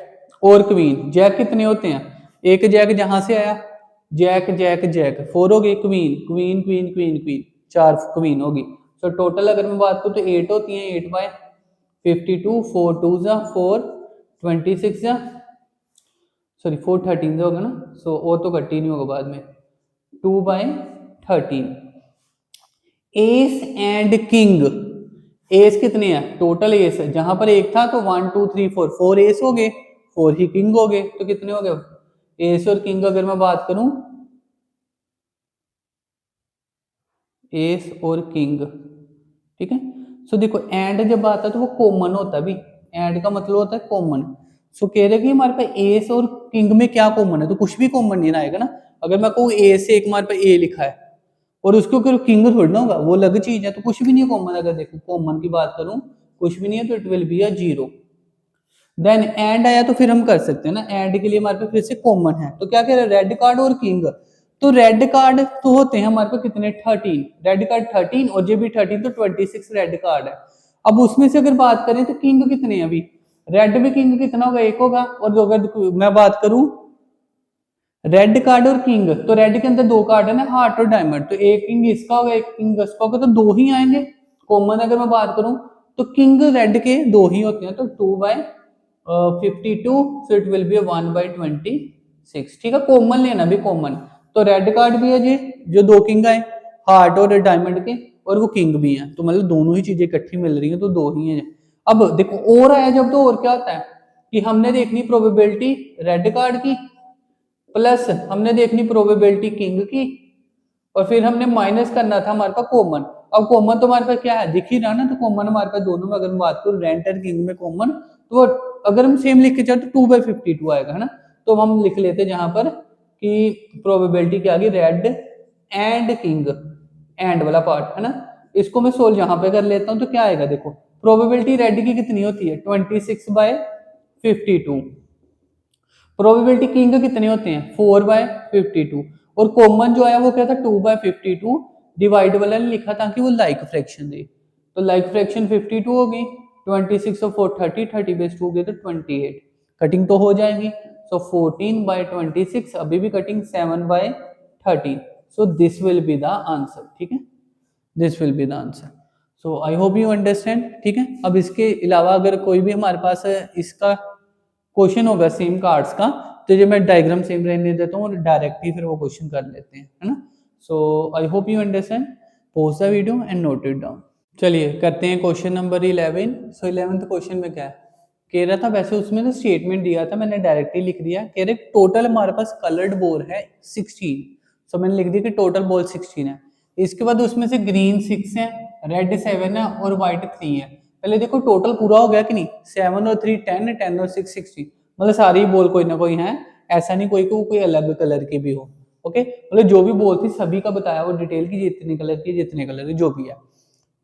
S1: और क्वीन, जैक कितने होते हैं, एक जैक जहां से आया, जैक जैक जैक 4 हो गई, queen queen queen queen queen 4 queen होगी। सो टोटल अगर मैं बात करूँ तो 8 होती हैं, 8/52, 4 2 4 26 सॉरी 4 13 होगा ना, सो और तो कट्टी नहीं होगा बाद में, 2/13। एस एंड किंग, एस कितने हैं, टोटल एस है, जहां पर एक था तो 1 2 3 4, 4 एस हो गए, 4 ही किंग हो गए, तो कितने हो गए एस और किंग। अगर मैं बात करूं एस और किंग, ठीक है, सो देखो एंड जब आता है तो वो कॉमन होता है भी, एंड का मतलब होता है कॉमन। सो कह रहे कि हमारे पास एस और किंग में क्या कॉमन है, तो कुछ भी कॉमन नहीं आएगा ना। अगर मैं कहूँ ए से एक हमारे पास ए लिखा है और उसके ऊपर किंग थोड़ी ना होगा, वो अलग चीज है, तो कुछ भी नहीं है कॉमन। अगर देखो कॉमन की बात करूं कुछ भी नहीं है, तो it will be a 0। Then and आया तो फिर हम कर सकते हैं ना, एंड के लिए हमारे पास फिर से कॉमन है, तो क्या कह रहे हैं रेड कार्ड और किंग। तो रेड कार्ड तो होते हैं हमारे पास कितने, 13, रेड कार्ड 13 और जे भी 13, तो 26 रेड कार्ड है। अब उसमें से अगर बात करें तो किंग कितने हैं, अभी रेड में किंग कितना होगा, एक होगा। और अगर मैं बात करूं रेड कार्ड और किंग, तो रेड के अंदर 2 कार्ड है ना, हार्ट और डायमंड, तो एक किंग इसका होगा एक किंग इसका होगा, तो 2 ही आएंगे कॉमन। अगर मैं बात करूं तो किंग रेड के 2 ही होते हैं, तो 2/52, सो इट विल बी 1/26। ठीक है, कॉमन लेना भी कॉमन, तो रेड कार्ड भी है जी, जो 2 किंग आए, हार्ट और डायमंड के, और वो किंग भी है, तो मतलब दोनों ही चीजें इकट्ठी मिल रही हैं, तो 2 ही हैं। अब देखो और आया जब, तो और क्या होता है कि हमने देखनी प्रोबेबिलिटी रेड कार्ड की, प्लस हमने देखनी प्रोबेबिलिटी किंग की, और फिर हमने माइनस करना था हमारे पास कॉमन। अब कॉमन तो हमारे पास क्या है, दिख ही रहा ना, तो कॉमन हमारे पास दोनों में, अगर हम बात करूं रेड और किंग में कॉमन, तो अगर हम सेम लिख के चले तो 2/52 आएगा, है ना। तो हम लिख लेते जहां पर कि प्रोबेबिलिटी क्या आ गई, रेड एंड किंग, एंड वाला पार्ट, है ना। इसको मैं सोल्व यहाँ पे कर लेता हूँ, तो क्या आएगा देखो, प्रोबेबिलिटी रेड की कितनी होती है, 26/52, प्रोबेबिलिटी किंग कितने होते हैं, 4/52, और कॉमन जो आया वो क्या था, 2/52, डिवाइड वाला ने लिखा था कि वो लाइक फ्रैक्शन दे, तो लाइक फ्रैक्शन 52 होगी, 26 और 4 30, 30/2 हो गए तो 28, कटिंग तो हो जाएगी, सो 14/26, अभी भी cutting 7/30, so this will be the answer. ठीक है, this will be the answer. So I hope you understand. ठीक है, अब इसके अलावा अगर कोई भी हमारे पास इसका क्वेश्चन होगा सेम कार्ड्स का, तो जो मैं डायग्राम सेम रहने देता हूँ और डायरेक्ट ही फिर वो क्वेश्चन कर लेते हैं, है ना। So I hope you understand, pause the video and note it down. चलिए करते हैं क्वेश्चन नंबर 11। सो 11th क्वेश्चन में क्या है, कह रहा था, वैसे उसमें ना स्टेटमेंट दिया था, मैंने डायरेक्टली लिख दिया, कह रहे टोटल हमारे पास कलर्ड बॉल है 16, सो मैंने लिख दिया कि टोटल बॉल 16 है। इसके बाद उसमें से ग्रीन 6 है, रेड 7 है और व्हाइट 3 है। पहले देखो टोटल पूरा हो गया कि नहीं, 7 और 3 10, 10 और 6 16, मतलब सारी बॉल कोई ना कोई है, ऐसा नहीं कोई को कोई अलग कलर की भी हो। ओके, मतलब जो भी बॉल थी सभी का बताया वो डिटेल की, जितने कलर की जितने कलर की जो भी है।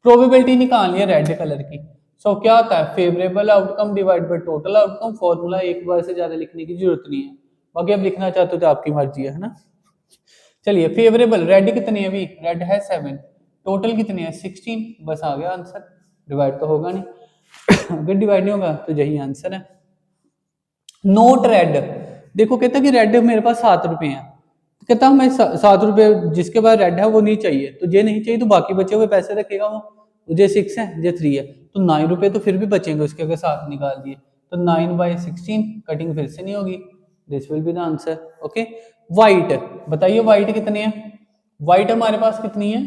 S1: प्रोबेबिलिटी निकालनी है रेड कलर की, सो क्या होता है, favourable outcome divide by total outcome, formula एक बार से ज्यादा लिखने की जरूरत नहीं है, बाकी आप लिखना चाहते हो तो आपकी मर्जी है ना। चलिए फेवरेबल रेड कितनी है, अभी रेड है 7, टोटल कितनी है 16, बस आ गया आंसर, डिवाइड तो होगा नहीं अगर डिवाइड नहीं होगा तो यही आंसर है। नोट रेड, देखो कहता कि रेड मेरे पास 7 रुपए हैं, कहता हमें 7 रुपए जिसके पास रेड है वो नहीं चाहिए, तो ये नहीं चाहिए तो बाकी बचे हुए पैसे रखेगा वो, जे 6 है जे 3 है, तो 9 रुपए तो फिर भी बचेंगे उसके, अगर 7 निकाल दिए तो 9/16, कटिंग फिर से नहीं होगी, this will be the answer. Okay, white बताइए, व्हाइट कितनी है, व्हाइट हमारे पास कितनी है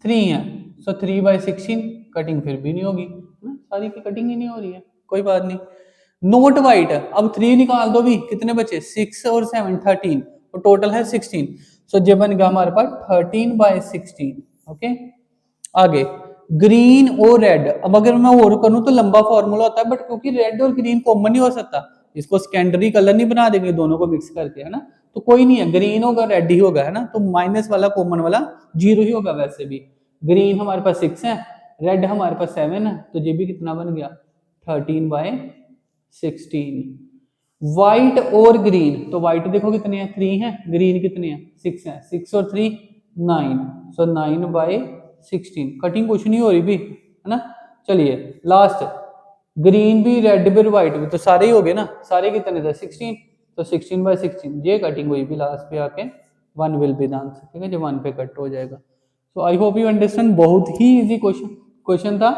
S1: 3 है, सो 3/16, कटिंग फिर भी नहीं होगी ना, सारी की कटिंग ही नहीं हो रही है, कोई बात नहीं। नोट व्हाइट, अब 3 निकाल दो भी, कितने बचे 6 और 7 13, और टोटल है 16, सो ये बन गया हमारे पास 13/16। ओके, आगे ग्रीन और रेड, अब अगर मैं और करूं तो लंबा फॉर्मूला होता है, बट क्योंकि रेड और ग्रीन कॉमन नहीं हो सकता, इसको सेकेंडरी कलर नहीं बना देंगे दोनों को मिक्स करके, है ना, तो कोई नहीं है, ग्रीन होगा रेड ही होगा, है ना, तो माइनस वाला कॉमन वाला 0 ही होगा वैसे भी। ग्रीन हमारे पास 6 है, रेड हमारे पास 7 है, तो ये भी कितना बन गया 13/16। व्हाइट और ग्रीन, तो व्हाइट देखो कितने हैं 3 है, ग्रीन कितने हैं 6 है, 6 और 3 9, सो 9/16, कटिंग कुछ नहीं हो रही भी, है ना। चलिए लास्ट, ग्रीन भी रेड भी व्हाइट भी, तो सारे ही हो गए ना, सारे कितने थे 16, तो 16/16 ये कटिंग हुई भी लास्ट पे आके 1 विल बी द आंसर। ठीक है, जो 1 पे कट हो जाएगा। सो आई होप यू अंडरस्टैंड, बहुत ही इजी क्वेश्चन था,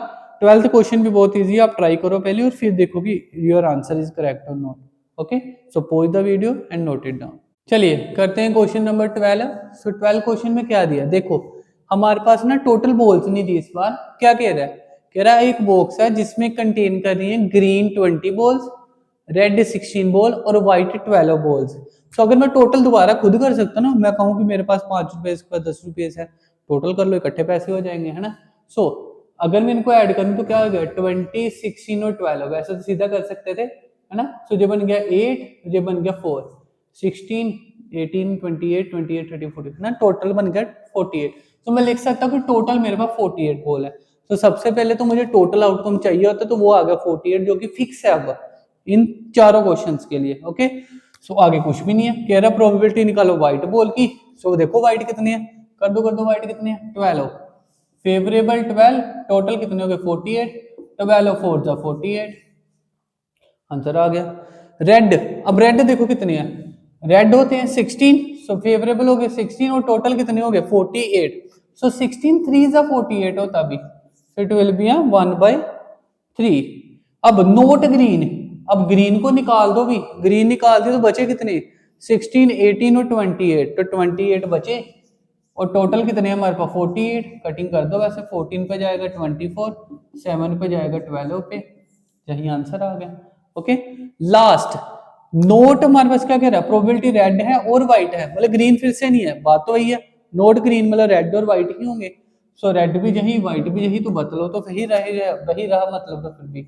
S1: 12th क्वेश्चन भी बहुत इजी है, आप ट्राई करो पहले और फिर देखो कि योर आंसर इज करेक्ट और not. Okay, so pause the video and note it down. चलिए करते हैं क्वेश्चन नंबर 12। सो 12 क्वेश्चन में क्या दिया, देखो हमारे पास ना टोटल बॉल्स नहीं दी इस बार, क्या कह रहा है, कह रहा है एक बॉक्स है जिसमें कंटेन कर रही है ग्रीन 20 बॉल्स, रेड 16 बॉल और व्हाइट 12 बॉल्स। तो अगर मैं टोटल दोबारा खुद कर सकता ना, मैं कहूँ कि मेरे पास 5 रुपए, इसके पास 10 रुपये है, टोटल कर लो इकट्ठे पैसे हो जाएंगे, है ना। सो अगर मैं इनको ऐड करूँ तो क्या हो गया 20 16 और 12, वैसे तो सीधा कर सकते थे, है ना। सो ये बन गया 8, ये बन गया 4, 16 18 28 28 30 40 ना, टोटल बन गया 48। तो मैं लिख सकता हूँ कि टोटल मेरे पास 48 बॉल है। तो सबसे पहले तो मुझे टोटल आउटकम चाहिए होता, तो वो आ गया 48, जो कि फिक्स है अब इन चारों क्वेश्चंस के लिए। ओके, सो आगे कुछ भी नहीं है, कह रहा प्रोबेबिलिटी निकालो व्हाइट बॉल की। सो देखो व्हाइट कितनी है, कर दो व्हाइट कितनी है 12, फेवरेबल 12, टोटल कितने हो गए 48, 12 4 जा 48, आंसर आ गया। रेड, अब रेड देखो कितनी है, रेड होते हैं 16, सो फेवरेबल हो गए 16 और टोटल कितने हो गए 48, सो 16 3 जा 48 होता भी, सो इट विल बी 1/48। 3। अब नोट ग्रीन, अब ग्रीन को निकाल दो भी, ग्रीन निकाल दिया तो बचे कितने 16, 18 और 28, तो 28 बचे और टोटल कितने हैं हमारे पास 48। कटिंग कर दो वैसे, 14 पे जाएगा 24, 7 पे जाएगा 12 पे, यही आंसर आ गया। ओके, लास्ट नोट हमारे पास क्या कह रहा है, प्रोबेबिलिटी रेड है और व्हाइट है, मतलब ग्रीन फिर से नहीं है, बात तो वही है, नोट ग्रीन मतलब रेड और व्हाइट ही होंगे। सो रेड भी यही व्हाइट भी यही, तो बतलो तो वही रहा मतलब, तो फिर भी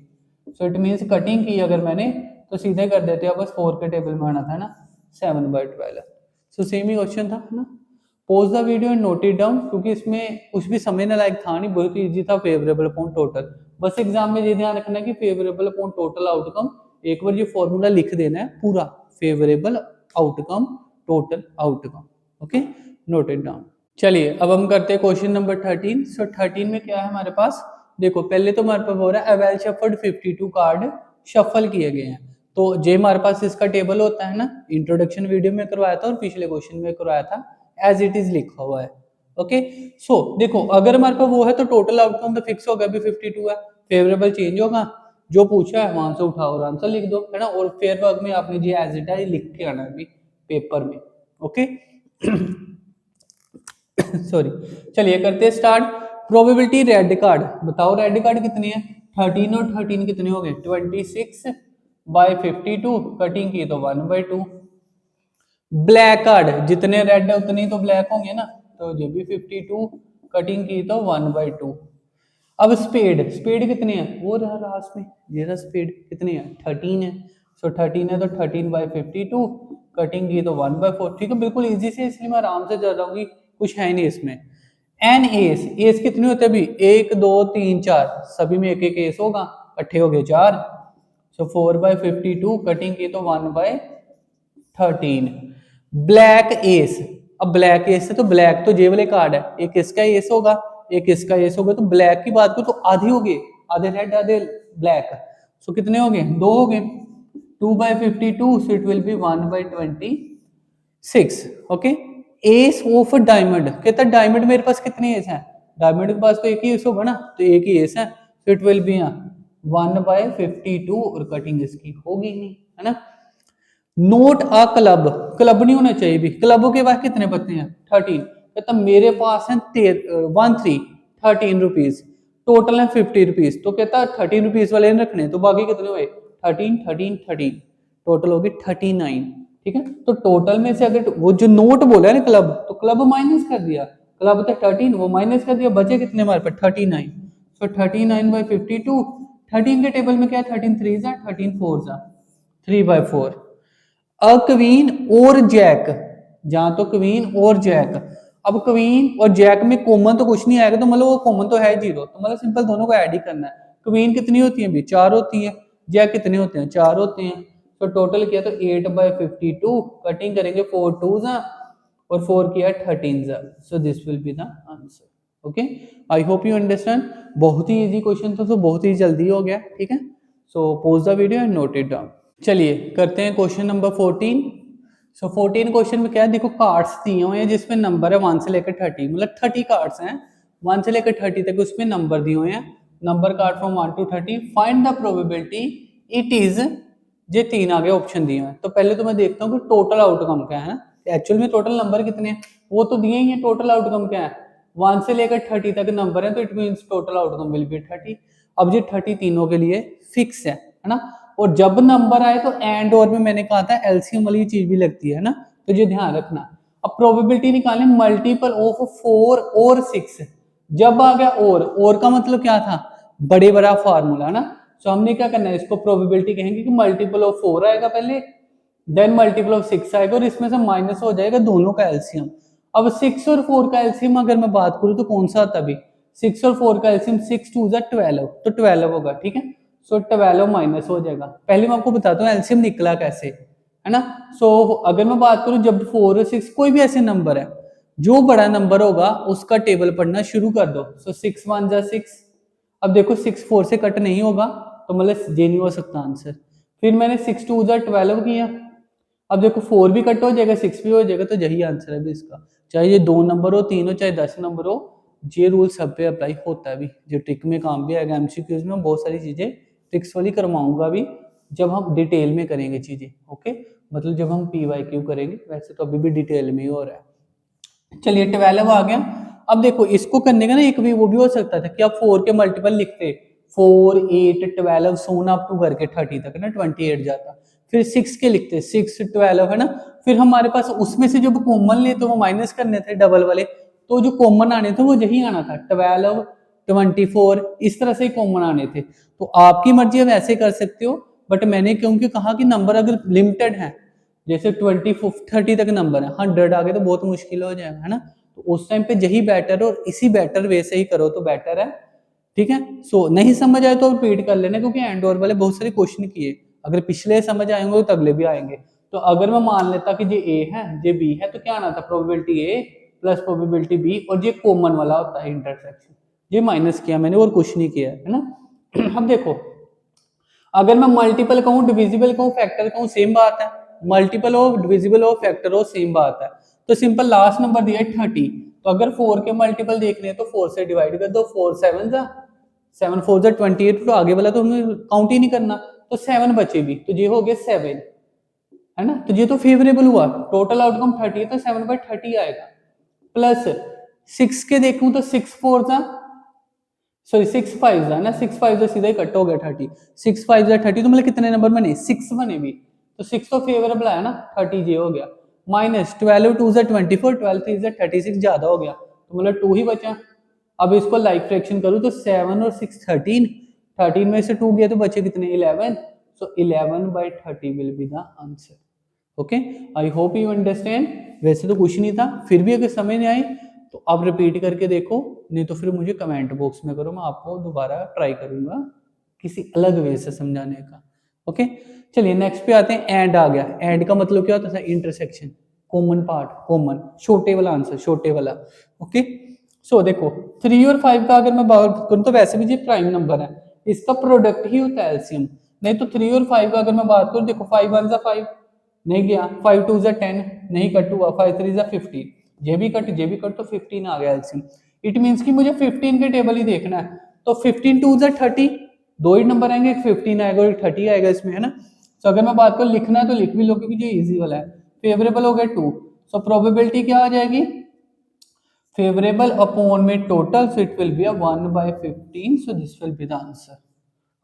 S1: सो इट मीन्स कटिंग की अगर मैंने तो सीधे कर देते हैं, बस 4 के टेबल में आना था ना 7/12। सो सेम ही क्वेश्चन था ना। Pose the video and note it down, क्योंकि इसमें कुछ भी समझने लायक था नहीं, बहुत इजी था। फेवरेबल अपॉन टोटल, बस एग्जाम में ये ध्यान रखना है कि फेवरेबल अपॉन टोटल आउटकम, एक बार ये फॉर्मूला लिख देना है पूरा, favourable outcome total outcome. Okay, note it down. चलिए अब हम करते हैं क्वेश्चन नंबर 13। सो 13 में क्या है हमारे पास, देखो पहले तो हमारे पास हो रहा है अवेल शफल्ड 52 कार्ड शफल किए गए हैं, तो जे हमारे पास इसका टेबल होता है ना, इंट्रोडक्शन वीडियो में करवाया था और पिछले क्वेश्चन में करवाया था, एज इट इज लिखा हुआ है। ओके, सो देखो अगर हमारे पास वो है तो टोटल आउटकम तो फिक्स होगा, अभी 52 है, फेवरेबल चेंज होगा, जो पूछा है वहां से उठाओ और आंसर लिख दो, है ना। और फेयर वर्क में आपने जी एज इट इज लिख के आना है पेपर में। ओके सॉरी, चलिए करते हैं स्टार्ट। प्रोबेबिलिटी रेड कार्ड, बताओ रेड कार्ड कितनी है, 13 और 13 कितने हो गए 26/52, कटिंग की तो 1/2। ब्लैक कार्ड, जितने रेड है उतने ही तो ब्लैक होंगे ना, तो ये भी 52, कटिंग की तो 1/2। अब स्पेड, स्पेड कितनी है, वो रहा लास्ट में, ये रहा स्पेड कितनी है 13 है, सो 13 है तो 13/52, कटिंग की तो 1/4। ठीक है, बिल्कुल इजी से, इसलिए मैं आराम से चल रहा हूँ, कुछ है नहीं इसमें। एन एस, एस कितने होते हैं अभी 1 2 3 4, सभी में एक एक एस होगा, इकट्ठे हो गए 4, सो 4/52, कटिंग की तो 1/13। ब्लैक एस, अब ब्लैक एस है तो ब्लैक तो जे वाले कार्ड है, एक इसका एस होगा एक इसका एस होगा, तो ब्लैक की बात करो तो आधे हो गए, आधे रेड आधे ब्लैक, सो कितने हो गए 2 हो गए, 2/52, सो it will B 1/26। Okay, S of diamond, कहता डायमंड मेरे पास कितने एस हैं, डायमंड के पास तो एक ही एस होगा ना, तो एक ही एस है, सो इट विल बी 1/52, और कटिंग इसकी होगी नहीं, है ना। नोट अ क्लब, क्लब नहीं होना चाहिए भी, क्लब के पास कितने पत्ते हैं 13, कहता मेरे पास है 13 रुपीज, टोटल है 50 रुपीज, तो कहता 13 रुपीज वाले रखने, तो बाकी कितने हुए 13 13 13, टोटल होगी 39। ठीक है, तो टोटल में से अगर वो जो नोट बोला है ना क्लब, तो क्लब माइनस कर दिया, क्लब था 13 वो माइनस कर दिया, बचे कितने हमारे पास 39, सो 39/52, 13 के टेबल में क्या है 13 3 जा 13 4 जा 3/4। अ क्वीन और जैक, जहां तो क्वीन और जैक, अब क्वीन और जैक में कॉमन तो कुछ नहीं आएगा, तो मतलब वो कॉमन तो है 0, तो मतलब सिंपल दोनों को ऐड ही करना है। क्वीन कितनी होती है भी 4 होती है, जैक कितने होते हैं 4 होते हैं, तो टोटल किया तो 8/52, कटिंग करेंगे 4 2 और 4 किया 13, सो this will be the answer. Okay, I hope you understand, बहुत ही इजी क्वेश्चन था, तो बहुत ही जल्दी हो गया। ठीक है, so pause the video and note it down. चलिए करते हैं क्वेश्चन नंबर 14। सो 14 क्वेश्चन में क्या है, देखो कार्ड्स दिए हुए हैं जिसमें नंबर है 1 से लेकर 30, मतलब 30 कार्ड्स हैं 1 से लेकर 30 तक, उसमें नंबर दिए हुए हैं, number card from 1 to 30, find the probability it is, ये 3 आगे ऑप्शन दिए हैं, तो पहले तो मैं देखता हूँ कि टोटल आउटकम क्या है, एक्चुअल में टोटल नंबर कितने हैं वो तो दिए ही है, टोटल आउटकम क्या है 1 से लेकर 30 तक नंबर है, तो it means total outcome will be 30। अब ये 30 तीनों के लिए फिक्स है ना, और जब नंबर आए तो एंड और में मैंने कहा था एलसीएम वाली चीज भी लगती है ना, तो ये ध्यान रखना। अब प्रोबेबिलिटी निकालें मल्टीपल ऑफ 4 और 6, जब आ गया और का मतलब क्या था बड़े बड़ा फार्मूला ना, तो हमने क्या करना है इसको प्रोबेबिलिटी कहेंगे कि मल्टीपल ऑफ 4 आएगा पहले, देन मल्टीपल ऑफ 6 आएगा, और इसमें से माइनस हो जाएगा दोनों का एलसीएम। अब 6 और 4 का एलसीएम अगर मैं बात करूं तो कौन सा आता है, 6 और 4 का एलसीएम 6 2 12, तो 12 होगा। ठीक है, सो 12 माइनस हो जाएगा, पहले मैं आपको बताता हूँ एलसीएम निकला कैसे, है ना। सो अगर मैं बात करूं जब 4 और 6 कोई भी ऐसे नंबर है, जो बड़ा नंबर होगा उसका टेबल पढ़ना शुरू कर दो, सो 6 1 जा 6, अब देखो 6 4 से कट नहीं होगा, तो मतलब ये नहीं हो सकता आंसर। फिर मैंने 6 2 जा 12 किया, अब देखो 4 भी कट हो जाएगा 6 भी हो जाएगा, तो यही आंसर है भी इसका, चाहे ये 2 नंबर हो 3 हो चाहे 10 नंबर हो, ये रूल सब पे अप्लाई होता है भी, जो ट्रिक में काम भी आएगा। एमसीक्यूज में बहुत सारी चीजें ट्रिक्स वाली करवाऊंगा भी, जब हम डिटेल में करेंगे चीजें। ओके, मतलब जब हम PYQ करेंगे, वैसे तो अभी भी डिटेल में ही हो रहा है। चलिए 12 आ गया। अब देखो इसको करने का ना एक भी वो भी हो सकता था कि आप 4 के मल्टीपल लिखते, 4 8 12 सोना अप टू करके 30 तक ना 28 जाता, फिर 6 के लिखते 6 12 है ना, फिर हमारे पास उसमें से जब कॉमन ले तो वो माइनस करने थे डबल वाले, तो जो कॉमन आने थे वो यही आना था 12 24, इस तरह से कॉमन आने थे। तो आपकी मर्जी आप ऐसे कर सकते हो, बट मैंने क्योंकि कहा कि नंबर अगर लिमिटेड है, जैसे 20 30 तक नंबर है, 100 आगे तो बहुत मुश्किल हो जाएगा है ना, तो उस टाइम पे यही बेटर है, और इसी बेटर वे से ही करो तो बेटर है। ठीक है, सो नहीं समझ आए तो रिपीट कर लेना, क्योंकि एंड और वाले बहुत सारे क्वेश्चन किए, अगर पिछले समझ आएंगे तो अगले भी आएंगे। तो अगर मैं मान लेता कि ये ए है ये बी है, तो क्या आना था, probability A plus probability B, और ये कॉमन वाला होता है इंटरसेक्शन, ये माइनस किया मैंने और कुछ नहीं किया है ना। अब देखो अगर मैं मल्टीपल कहूँ, डिविजिबल कहूँ, फैक्टर कहूँ, सेम बात है। मल्टीपल हो, डिविजिबल हो, फैक्टर हो, सेम बात है। तो सिंपल लास्ट नंबर दिया है 30, तो अगर 4 के मल्टीपल देखने हैं तो 4 से डिवाइड कर दो, 4 7 जा 7 4 जा 28, तो आगे वाला तो हमें काउंट ही नहीं करना, तो 7 बचे भी, तो ये हो गया 7 है ना, तो ये तो फेवरेबल हुआ, टोटल आउटकम 30 है तो 7/30 आएगा। प्लस 6 के देखूं तो 6 4 जा सॉरी 6 5 है ना, 6 5 से सीधा ही कट हो गया 30, 6 5 जा 30, तो मतलब कितने नंबर बने, 6 बने भी, तो 6 तो फेवरेबल है ना, 30 ये हो गया। माइनस 12 2 जा 24, 12 3 जा 36 ज्यादा हो गया, तो मतलब 2 ही बचा। अब इसको लाइक फ्रैक्शन करूँ तो 7 और 6 13, 13 में से 2 गया तो बचे कितने 11, सो 11/30 will be the answer. Okay, I hope you understand. वैसे तो कुछ नहीं था, फिर भी अगर समझ नहीं आई तो आप रिपीट करके देखो, नहीं तो फिर मुझे कमेंट बॉक्स में करो, मैं आपको दोबारा ट्राई करूंगा किसी अलग वे से समझाने का। ओके, चलिए नेक्स्ट पे आते हैं। एंड आ गया, एंड का मतलब क्या होता है, इंटरसेक्शन, कॉमन पार्ट, कॉमन छोटे वाला आंसर, छोटे वाला। ओके, सो देखो 3 और 5 का अगर मैं बात करूं तो वैसे भी ये प्राइम नंबर है, इसका प्रोडक्ट ही होता है एलसीएम। नहीं तो 3 और 5 का अगर मैं बात करूं, देखो 5 1 जा 5 नहीं गया, 5 2 जा 10 नहीं कट हुआ, 5 3 जा 15 ये भी कट तो 15 आ गया एलसीएम। इट मींस कि मुझे 15 के टेबल ही देखना है, तो 15 2 जा 30, दो ही नंबर आएंगे, एक 15 आएगा और 30 आएगा इसमें है ना। तो अगर मैं बात करूं लिखना है तो लिख भी लो, क्योंकि ये इजी वाला है। फेवरेबल हो गया 2, सो प्रोबेबिलिटी क्या आ जाएगी, फेवरेबल अपॉन में total, so it will be a 1/15, so this will be the answer.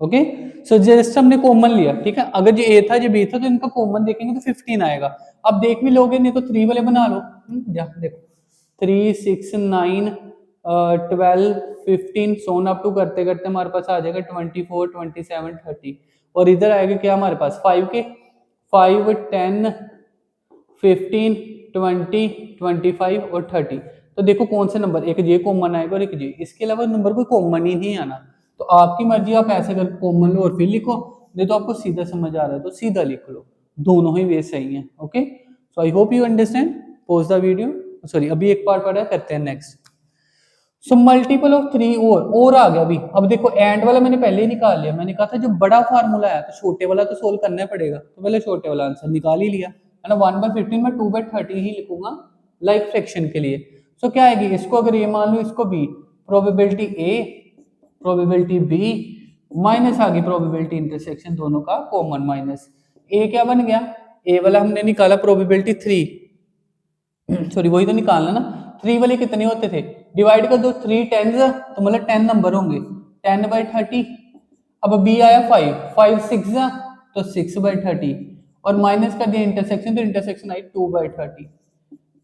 S1: Okay, so just हमने कॉमन लिया, ठीक है, अगर ये ए था ये बी था तो इनका कॉमन देखेंगे तो 15 आएगा। अब देख भी लोगे, नहीं तो 3 वाले बना लो, जा देखो 3 6 9 12 15 सोन अप टू करते करते हमारे पास आ जाएगा 24 27 30, और इधर आएगा क्या हमारे पास 5 के 5 10 15 20 25 और 30, तो देखो कौन सा नंबर, एक ये कॉमन आएगा और एक ये, इसके अलावा नंबर कोई कॉमन ही नहीं आना। तो आपकी मर्जी, आप ऐसे करके कॉमन लो और फिर लिखो, नहीं तो आपको सीधा समझ आ रहा है तो सीधा लिख लो, दोनों ही वे सही हैं। Okay, so I hope you understand. Pause the video, sorry अभी एक पार्ट पढ़ा, करते हैं नेक्स्ट। सो मल्टीपल ऑफ 3 और आ गया अभी। अब देखो एंड वाला मैंने पहले ही निकाल लिया, मैंने कहा था जब बड़ा फार्मूला है तो छोटे वाला तो सोल्व करना पड़ेगा, तो पहले छोटे वाला आंसर निकाल ही लिया है ना। 1/15 में 2/30 ही लिखूंगा लाइक फ्रैक्शन के लिए। सो क्या आएगी, इसको अगर ये मान लो, इसको B, probability A probability B minus आ गई प्रोबेबिलिटी इंटरसेक्शन दोनों का कॉमन, माइनस ए क्या बन गया, ए वाला हमने निकाला प्रोबेबिलिटी 3 सॉरी वही तो निकालना ना, 3 वाले कितने होते थे, डिवाइड कर दो 3 10 तो मतलब 10 नंबर होंगे, 10/30। अब बी आया 5 5 6 तो 6/30, और माइनस कर दिया इंटरसेक्शन तो इंटरसेक्शन आई 2/30।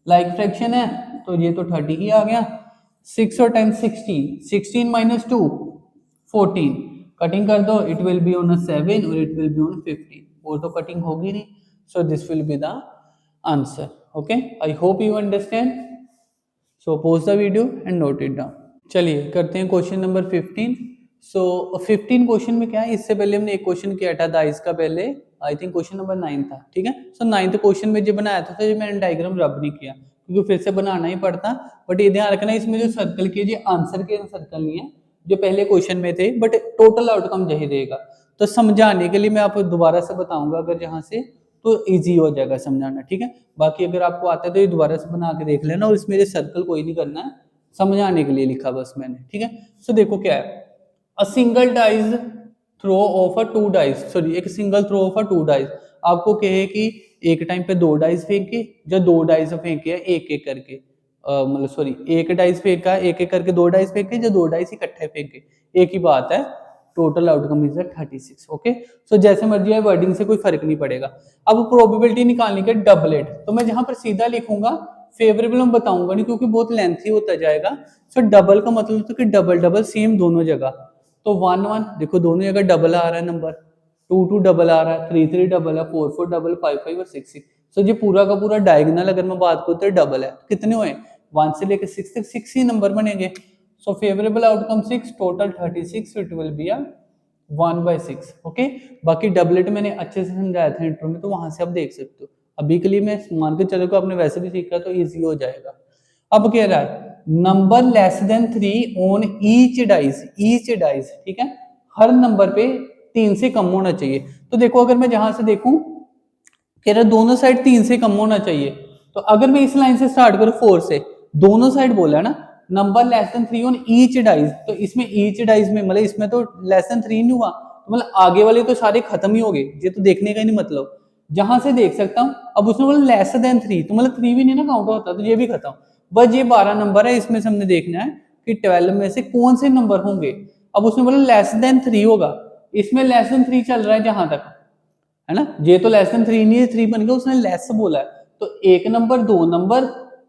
S1: लाइक फ्रैक्शन है तो ये तो 30 ही आ गया। 6 और 10 16, 16 माइनस 2 14, कटिंग कर दो, इट विल बी ऑन 7 और इट विल बी ऑन 15, और तो कटिंग होगी नहीं, सो this will be the answer. Okay, I hope you understand. So pause the video and note it down. चलिए करते हैं क्वेश्चन नंबर 15। सो 15 क्वेश्चन में क्या है, इससे पहले हमने एक क्वेश्चन किया था दाइस का, पहले आई थिंक क्वेश्चन नंबर 9 था, ठीक है। सो 9th क्वेश्चन में जो बनाया था तो मैंने डायग्राम रब नहीं किया, क्योंकि फिर से बनाना ही पड़ता, बट ये ध्यान रखना इसमें जो सर्कल किए जो आंसर के सर्कल नहीं है जो पहले क्वेश्चन में थे, बट टोटल आउटकम यही देगा। तो समझाने के लिए मैं आपको दोबारा से बताऊंगा अगर जहां से, तो इजी हो जाएगा समझाना, ठीक है। बाकी अगर आपको आता है तो ये दोबारा से बना के देख लेना, और इसमें सर्कल कोई नहीं करना है, समझाने के लिए लिखा बस मैंने, ठीक है। सो देखो क्या है, a single dies throw of a two dies, sorry एक single throw of a two dies, आपको कहे कि एक टाइम पे दो डाइज फेंके, जो दो डाइज फेंके एक एक करके, मतलब सॉरी एक डाइस फेंका, एक एक करके दो डाइस फेंके, जो दो डाइस इकट्ठे फेंके, एक ही बात है, टोटल आउटकम इज 36। ओके, सो जैसे मर्जी है, वर्डिंग से कोई फर्क नहीं पड़ेगा। अब प्रोबेबिलिटी निकालने के डबलेट, तो मैं जहां पर सीधा लिखूंगा फेवरेबल में बताऊंगा नहीं क्योंकि बहुत लेंथी होता जाएगा। सो डबल का मतलब तो कि डबल डबल सेम दोनों जगह, तो 1 1 देखो दोनों जगह डबल आ रहा है नंबर, 2 2 डबल आ रहा है, 3 3 डबल है, 4 4 डबल, 5 5 और 6 6। सो ये पूरा का पूरा डायगोनल अगर मैं बात करूं तो डबल है, कितने हुए 1 से लेकर 6 तक 6 ही नंबर बनेंगे। So favourable outcome 6, total 36, it will B 1/6। Okay, बाकी डबलेट मैंने अच्छे से समझाया था इंट्रो में, तो वहां से आप देख सकते हो। अभी के लिए मैं मान के चलो कि आपने वैसे भी सीखा तो इजी हो जाएगा। अब कह रहा है number less than 3 on each dice, each dice, ठीक है, हर नंबर पे 3 से कम होना चाहिए। तो देखो अगर मैं जहां से देखूं, कह रहा दोनों साइड 3 से कम होना चाहिए, तो अगर मैं इस लाइन से स्टार्ट करूं 4 से, दोनों साइड बोला है ना, number less than 3 on each dice, तो इसमें ईच डाइस में मतलब इसमें तो लेस देन 3 नहीं हुआ, तो मतलब आगे वाले तो सारे खत्म ही हो गए, ये तो देखने का ही नहीं मतलब, जहां से देख सकता हूं। अब उसने बोला लेस देन 3, तो मतलब 3 भी नहीं ना काउंट होता, तो ये भी खत्म। बस ये 12 नंबर है, इसमें से हमने देखना है कि 12 में से कौन से नंबर होंगे। अब उसने बोला लेस देन 3 होगा, इसमें लेस देन 3 चल रहा है जहां तक, है ना, ये तो लेस देन 3 नहीं है, 3 बन गया, उसने लेस बोला है, तो एक नंबर, दो नंबर,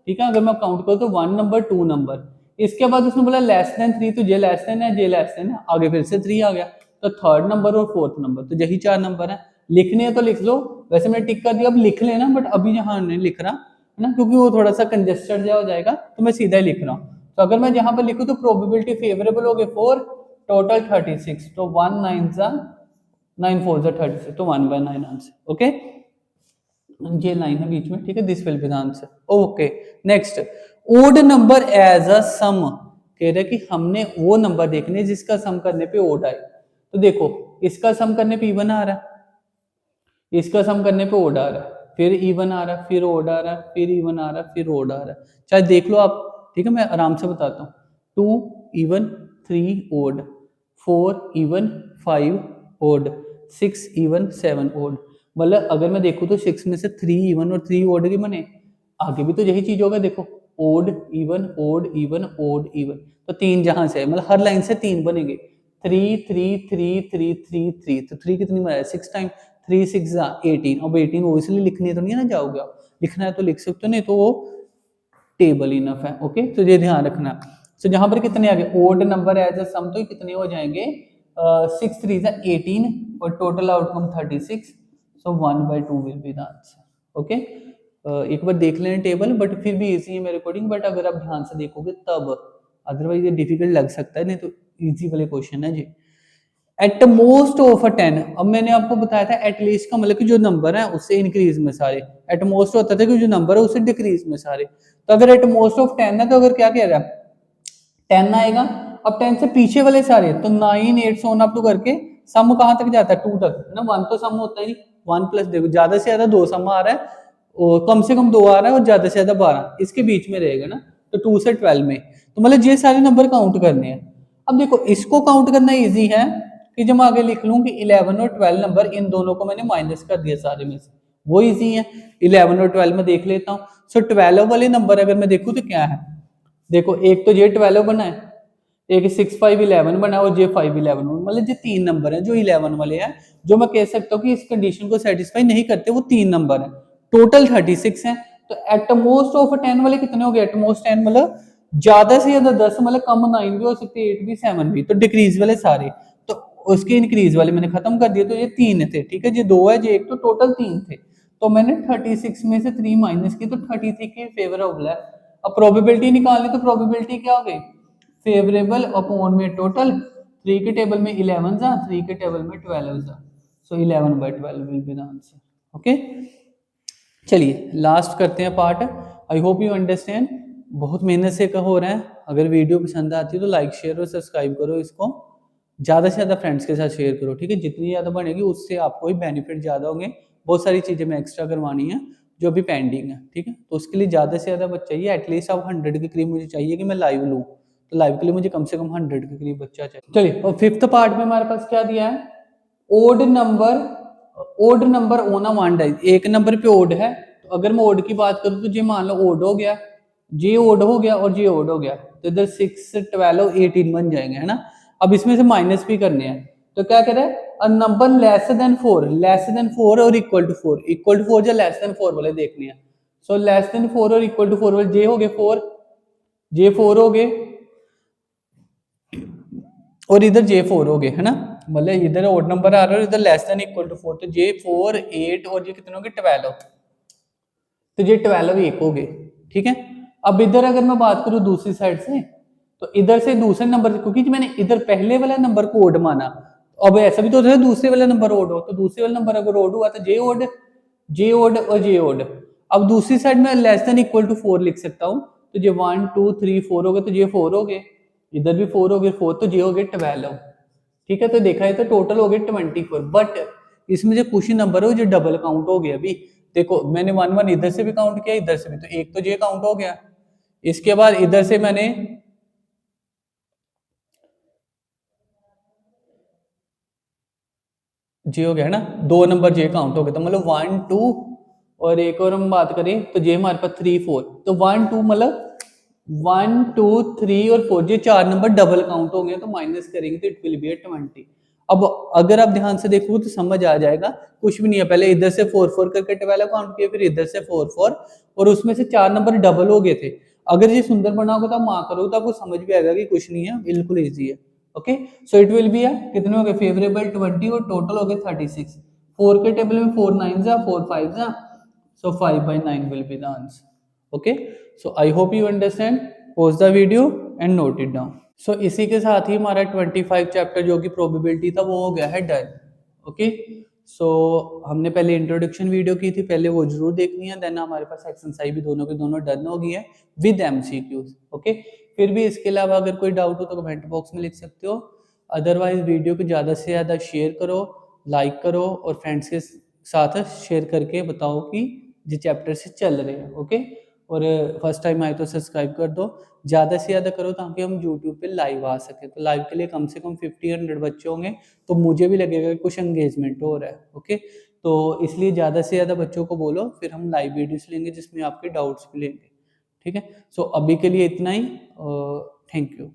S1: ठीक है, अगर मैं काउंट करूँ तो 1 नंबर, 2 नंबर, इसके बाद उसने बोला लेस देन 3, तो ये लेस देन है, ये लेस देन है, आगे फिर से 3 आ गया, तो थर्ड नंबर और फोर्थ नंबर, तो यही 4 नंबर है। लिखने है तो लिख लो, वैसे मैंने टिक कर दिया, अब लिख लेना, बट अभी यहाँ नहीं लिख रहा है ना, क्योंकि वो थोड़ा सा कंजेस्टेड हो जाएगा, तो मैं सीधा ही लिख रहा हूँ। तो अगर मैं यहाँ पर लिखूँ तो प्रोबेबिलिटी फेवरेबल हो गए 4, टोटल 36, तो 1 9 9 4 36, तो 1/9 आंसर। ओके, ये लाइन है बीच में, ठीक है, this will be the answer. Okay, next, odd number as a sum, कह रहे कि हमने वो नंबर देखने जिसका सम करने पे ओड आए। तो देखो इसका सम करने पे इवन आ रहा है, इसका सम करने पे ओड आ रहा है, फिर इवन आ रहा है, फिर ओड आ रहा है, फिर इवन आ रहा है, फिर ओड आ रहा है, चाहे देख लो आप, ठीक है, मैं आराम से बताता हूँ। 2 even, 3 odd, 4 even, 5 odd, 6 even, 7 odd. मतलब अगर मैं देखूँ तो 6 में से 3 इवन और 3 ओड के बने, आगे भी तो यही चीज होगा, देखो odd even, odd even, odd even, तो 3 जहां से है, मतलब हर लाइन से 3 बनेंगे, 3 3 3 3 3 3, तो 3 कितनी बार है, 6 टाइम, 3 6 18, अब 18 वो इसलिए लिखनी तो नहीं है ना, जाओगे आप लिखना है तो लिख सकते हो, नहीं तो वो टेबल इनफ है। ओके, तो ये ध्यान रखना। सो जहां पर कितने आ गए ओड नंबर एज अ सम, तो कितने हो जाएंगे, 6 3 18 और total outcome 36, so 1/2 will be the answer. Okay, एक बार देख लेना टेबल, बट फिर भी इजी है मेरे अकॉर्डिंग, बट अगर आप ध्यान से देखोगे तब, अदरवाइज ये डिफिकल्ट लग सकता है, नहीं तो इजी वाले क्वेश्चन है जी। एट मोस्ट ऑफ अ 10, अब मैंने आपको बताया था एटलीस्ट का मतलब कि जो नंबर है उससे इंक्रीज में सारे, एट मोस्ट होता था कि जो नंबर है उससे डिक्रीज में सारे, तो अगर एट मोस्ट ऑफ 10 है तो अगर क्या कह रहा है 10 आएगा, अब 10 से पीछे वाले सारे, तो 9 8 से ऑन अप टू करके सम कहां तक जाता है 2 तक, है ना, 1 तो सम होता ही नहीं, 1 प्लस देखो ज्यादा से ज्यादा 2 सम आ रहा है, और कम से कम 2 आ रहा है, और ज्यादा से ज्यादा 12, इसके बीच में रहेगा ना, तो 2 से 12 में, तो मतलब ये सारे नंबर काउंट करने हैं। अब देखो इसको काउंट करना इजी है कि जब मैं आगे लिख लूं कि 11 और 12 नंबर, इन दोनों को मैंने माइनस कर दिया सारे में से, वो इजी है। 11 और 12 में देख लेता हूँ। सो 12 वाले नंबर अगर मैं देखूं तो क्या है, देखो एक तो ये 12 बना है, एक 6 5 11 बना है, और ये 5 11, मतलब ये 3 नंबर है जो 11 वाले हैं, जो मैं कह सकता हूँ कि इस कंडीशन को सेटिस्फाई नहीं करते, वो 3 नंबर है, टोटल 36 है। तो एट मोस्ट ऑफ 10 वाले कितने हो गए, एट मोस्ट 10 मतलब ज्यादा से ज्यादा 10, मतलब कम 9 भी हो सकते, 8 भी, 7 भी, तो डिक्रीज वाले सारे, तो उसके इंक्रीज वाले मैंने खत्म कर दिए, तो ये 3 थे, ठीक है, ये 2 है, ये 1, तो टोटल 3 थे, तो मैंने 36 में से 3 माइनस की, तो 33 के फेवरेबल है। अब प्रोबेबिलिटी निकालनी, तो प्रोबेबिलिटी क्या हो गई, फेवरेबल अपॉन में टोटल, 3 के टेबल में 11 जा, 3 के टेबल में 12 जा, सो 11/12 will be the answer. Okay, चलिए लास्ट करते हैं part. I hope you understand, बहुत मेहनत से हो रहा है। अगर वीडियो पसंद आती है तो लाइक शेयर और सब्सक्राइब करो, इसको ज़्यादा से ज़्यादा फ्रेंड्स के साथ शेयर करो, ठीक है, जितनी ज़्यादा बनेगी उससे आपको ही बेनिफिट ज़्यादा होंगे, बहुत सारी चीज़ें मैं एक्स्ट्रा करवानी है, जो अभी पेंडिंग है, ठीक है। तो उसके लिए ज़्यादा से ज़्यादा बच्चा चाहिए, एटलीस्ट अब 100 के करीब मुझे चाहिए कि मैं लाइव लूँ। तो लाइव के लिए मुझे कम से कम 100 के करीब बच्चा चाहिए। चलिए, और फिफ्थ पार्ट में हमारे पास क्या दिया है, odd number on a one dice, एक नंबर पे ओड है। तो अगर मैं ओड की बात करूँ तो जी मान लो ओड हो गया, जे ओड हो गया और जे ओड हो गया, तो इधर 6, 12, 18 बन जाएंगे, है ना। अब इसमें से माइनस भी करने हैं, तो क्या कह रहा है, अ नंबर लेस देन 4 और इक्वल टू 4 या लेस देन 4 वाले देखने हैं। सो लेस देन 4 और इक्वल टू 4 वाले जे हो गए 4, जे 4 हो गए और इधर जे 4 हो गए, है ना। मतलब इधर ओड नंबर आ रहा है और इधर लेस देन इक्वल टू 4, तो जे 4, 8 और ये कितने हो गए 12, तो ये 12 एक हो गए, ठीक है। अब इधर अगर मैं बात करूं दूसरी साइड से, तो इधर से दूसरे नंबर से, क्योंकि मैंने इधर पहले वाला नंबर को ओड माना, अब ऐसा भी तो होता है दूसरे वाला नंबर ओड हो, तो दूसरे वाला नंबर अगर ओड हुआ तो जे ओड, जे ओड और जे ओड। अब दूसरी साइड में लेस देन इक्वल टू 4 लिख सकता हूं, तो ये 1, 2, 3, 4 हो गए, तो ये 4 हो गए, इधर भी 4 हो गए 4, तो जे हो गए 12, ठीक है। तो देखा है तो टोटल हो गए 24, बट इसमें जो कुछ नंबर है वो जो डबल काउंट हो गया। अभी देखो मैंने 1 इधर से भी काउंट किया, इधर से भी, तो एक तो जे काउंट हो गया, इसके बाद इधर से मैंने जे हो गया, है ना, 2 नंबर जे काउंट हो गए, तो मतलब 1, 2 और एक और हम बात करें तो जे हमारे पास 3, 4, तो 1, 2 मतलब 1, 2, 3 और 4, ये 4 नंबर डबल काउंट हो गए, तो माइनस करेंगे तो इट विल बी 20। अब अगर आप ध्यान से देखो तो समझ आ जाएगा, कुछ भी नहीं है, पहले इधर से 4, 4 करके 12 काउंट किए, फिर इधर से 4, 4 और उसमें से 4 नंबर डबल हो गए थे। अगर ये सुंदर बना होगा तो आप मार्क करोगे तो आपको समझ भी आएगा कि कुछ नहीं है, बिल्कुल ईजी है। Okay, so it will B कितने हो गए फेवरेबल 20 और टोटल हो गए 36। 4 के टेबल में 4 9 जा 4 5 जा, so 5/9 will be the answer. Okay, so I hope you understand. Pause the video and note it down. So इसी के साथ ही हमारा 25 चैप्टर जो कि प्रोबेबिलिटी था वो हो गया है डन। ओके, सो हमने पहले इंट्रोडक्शन वीडियो की थी, पहले वो जरूर देखनी है, देन हमारे पास एक्सरसाइज भी दोनों के दोनों डन हो गई है विद एमसीक्यूज। ओके, फिर भी इसके अलावा अगर कोई डाउट हो तो कमेंट बॉक्स में लिख सकते हो, अदरवाइज वीडियो को ज़्यादा से ज़्यादा शेयर करो, लाइक करो और फ्रेंड्स के साथ शेयर करके बताओ कि जो चैप्टर से चल रहे हैं। ओके, और फर्स्ट टाइम आए तो सब्सक्राइब कर दो, ज़्यादा से ज़्यादा करो ताकि हम यूट्यूब पे लाइव आ सके। तो लाइव के लिए कम से कम 50-100 बच्चे होंगे तो मुझे भी लगेगा कि कुछ एंगेजमेंट हो रहा है। ओके, तो इसलिए ज़्यादा से ज़्यादा बच्चों को बोलो, फिर हम लाइव वीडियोस लेंगे जिसमें आपके डाउट्स भी लेंगे। ठीक है, सो अभी के लिए इतना ही, थैंक यू।